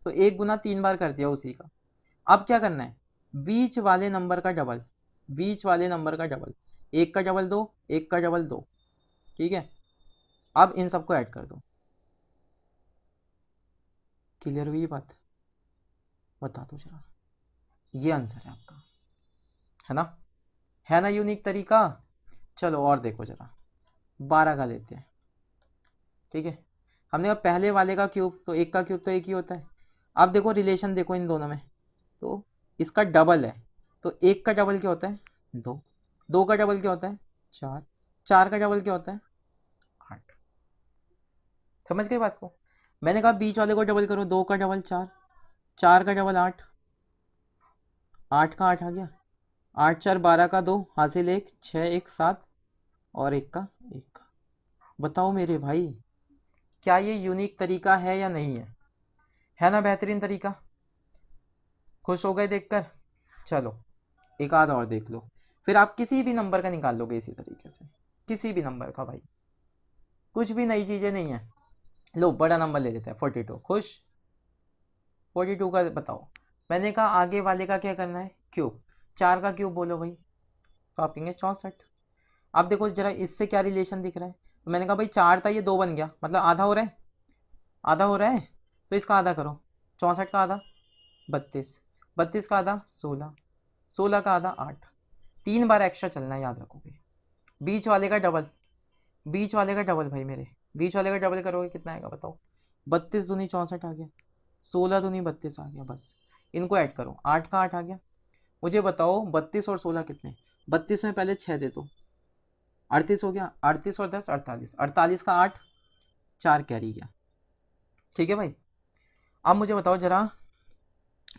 तो 1 गुना 3 बार कर दिया उसी का। अब क्या करना है, बीच वाले नंबर का डबल, बीच वाले नंबर का डबल, 1 का डबल 2, 1 का डबल 2, ठीक है। अब इन सबको ऐड कर दो। क्लियर हुई ये बात, बता दो जरा, ये आंसर है आपका, है ना यूनिक तरीका। चलो और देखो जरा, 12 का लेते हैं, ठीक है। हमने कहा पहले वाले का क्यूब, तो 1 का क्यूब तो 1 ही होता है। अब देखो रिलेशन देखो इन दोनों में, तो इसका डबल है, तो 1 का डबल क्या होता है, 2, 2 का डबल क्या होता है, 4, 4 का डबल क्या होता है, 8। समझ गए बात को। मैंने कहा बीच वाले को डबल करो, 2 का डबल 4, 4 का डबल 8, 8 का 8 आ गया, 8 4 12 का 2 हासिल 1, 6 1 7, और 1 का 1। बताओ मेरे भाई क्या ये यूनिक तरीका है या नहीं है ना बेहतरीन तरीका। खुश हो गए देखकर। चलो एक आध और देख लो, फिर आप किसी भी नंबर का निकाल लोगे इसी तरीके से, किसी भी नंबर का भाई, कुछ भी नई चीजें नहीं है। लो बड़ा नंबर ले लेते हैं 42। खुश। 42 का बताओ। मैंने कहा आगे वाले का क्या करना है, क्यूब। 4 का क्यूब बोलो भाई, तो आप कहेंगे 64। अब देखो जरा इससे क्या रिलेशन दिख रहा है, तो मैंने कहा भाई 4 था, ये 2 बन गया, मतलब आधा हो रहा है, आधा हो रहा है, तो इसका आधा करो। 64 का आधा 32, 32 का आधा 16, 16 का आधा 8। 3 बार एक्स्ट्रा चलना है, याद रखोगे। बीच वाले का डबल, बीच वाले का डबल भाई मेरे, बीच वाले का डबल करोगे कितना आएगा बताओ। 32 दूनी 64 आ गया, 16 दूनी 32 आ गया, बस इनको ऐड करो, 8 का 8 आ गया। मुझे बताओ 32 और 16 कितने, 32 में पहले 6 दे दो, 38 हो गया, 38 और 10 48, 48 का 8, 4 कैरी गया। ठीक है भाई। अब मुझे बताओ जरा,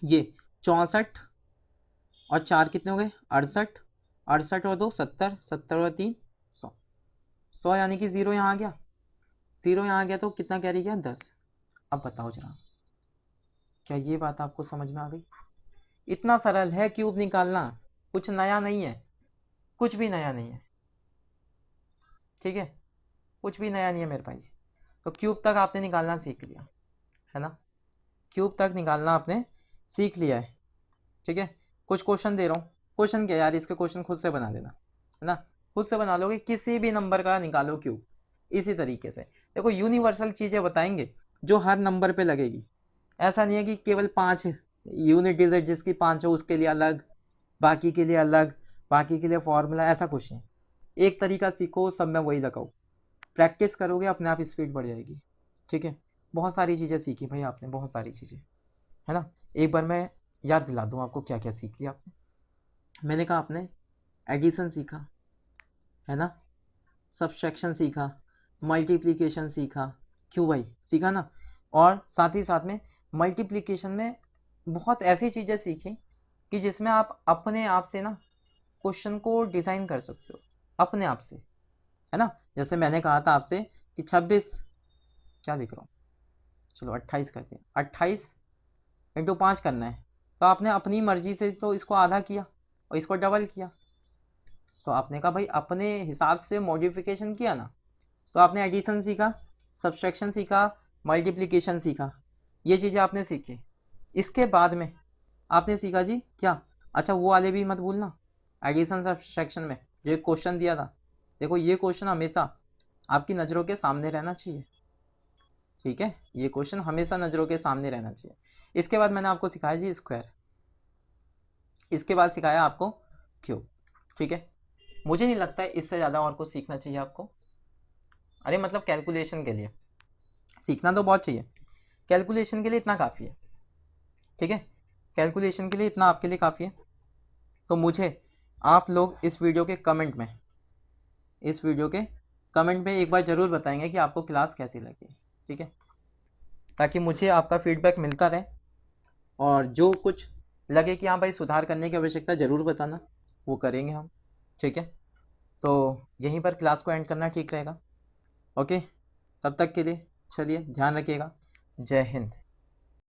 ये 64 और 4 कितने हो गए 68, 68 और 2 70, 70 और 3 100, 100 यानी कि 0 यहाँ आ गया, 0 यहाँ आ गया, तो कितना कैरी गया 10। अब बताओ जरा, क्या ये बात आपको समझ में आ गई। इतना सरल है क्यूब निकालना, कुछ नया नहीं है, कुछ भी नया नहीं है। ठीक है, कुछ भी नया नहीं है मेरे भाई। तो क्यूब तक आपने निकालना सीख लिया है ना, क्यूब तक निकालना आपने सीख लिया है। ठीक है, कुछ क्वेश्चन दे रहा हूँ, क्वेश्चन क्या यार, इसके क्वेश्चन खुद से बना लेना है ना, खुद से बना लोगे, किसी भी नंबर का निकालो क्यूब इसी तरीके से। देखो यूनिवर्सल चीज़ें बताएंगे जो हर नंबर पे लगेगी, ऐसा नहीं है कि केवल 5 यूनिट डिजिट जिसकी 5 हो उसके लिए अलग, बाकी के लिए अलग, बाकी के लिए फॉर्मूला, ऐसा कुछ नहीं। एक तरीका सीखो, सब में वही लगाओ, प्रैक्टिस करोगे अपने आप स्पीड बढ़ जाएगी। ठीक है, बहुत सारी चीज़ें सीखी भाई आपने, बहुत सारी चीज़ें, है ना। एक बार मैं याद दिला दूँ आपको क्या क्या सीख लिया आपने। मैंने कहा आपने एडिशन सीखा है ना, सब्सट्रैक्शन सीखा, मल्टीप्लिकेशन सीखा, क्यों भाई सीखा ना। और साथ ही साथ में मल्टीप्लिकेशन में बहुत ऐसी चीज़ें सीखी कि जिसमें आप अपने आप से ना क्वेश्चन को डिज़ाइन कर सकते हो अपने आप से, है ना। जैसे मैंने कहा था आपसे कि 26, क्या लिख रहा हूँ, चलो 28 करते हैं, 28 इंटू 5 करना है, तो आपने अपनी मर्जी से तो इसको आधा किया और इसको डबल किया, तो आपने कहा भाई अपने हिसाब से मॉडिफिकेशन किया ना, तो आपने एडिशन सीखा, सब्सट्रैक्शन सीखा, मल्टीप्लिकेशन सीखा, ये चीज़ें आपने सीखी। इसके बाद में आपने सीखा जी क्या, अच्छा वो वाले भी मत भूलना, एडिशन सब्सट्रैक्शन में जो एक क्वेश्चन दिया था, देखो ये क्वेश्चन हमेशा आपकी नज़रों के सामने रहना चाहिए। ठीक है, ये क्वेश्चन हमेशा नज़रों के सामने रहना चाहिए। इसके बाद मैंने आपको सिखाया जी स्क्वायर, इसके बाद सिखाया आपको क्यूब। ठीक है, मुझे नहीं लगता है इससे ज़्यादा और कुछ सीखना चाहिए आपको। अरे मतलब कैलकुलेशन के लिए सीखना तो बहुत चाहिए, कैलकुलेशन के लिए इतना काफ़ी है। ठीक है, कैलकुलेशन के लिए इतना आपके लिए काफ़ी है। तो मुझे आप लोग इस वीडियो के कमेंट में, इस वीडियो के कमेंट में एक बार ज़रूर बताएंगे कि आपको क्लास कैसी लगी। ठीक है, ताकि मुझे आपका फीडबैक मिलता रहे, और जो कुछ लगे कि हाँ भाई सुधार करने की आवश्यकता ज़रूर बताना, वो करेंगे हम। ठीक है, तो यहीं पर क्लास को एंड करना ठीक रहेगा। ओके, तब तक के लिए चलिए ध्यान रखिएगा। जय हिंद।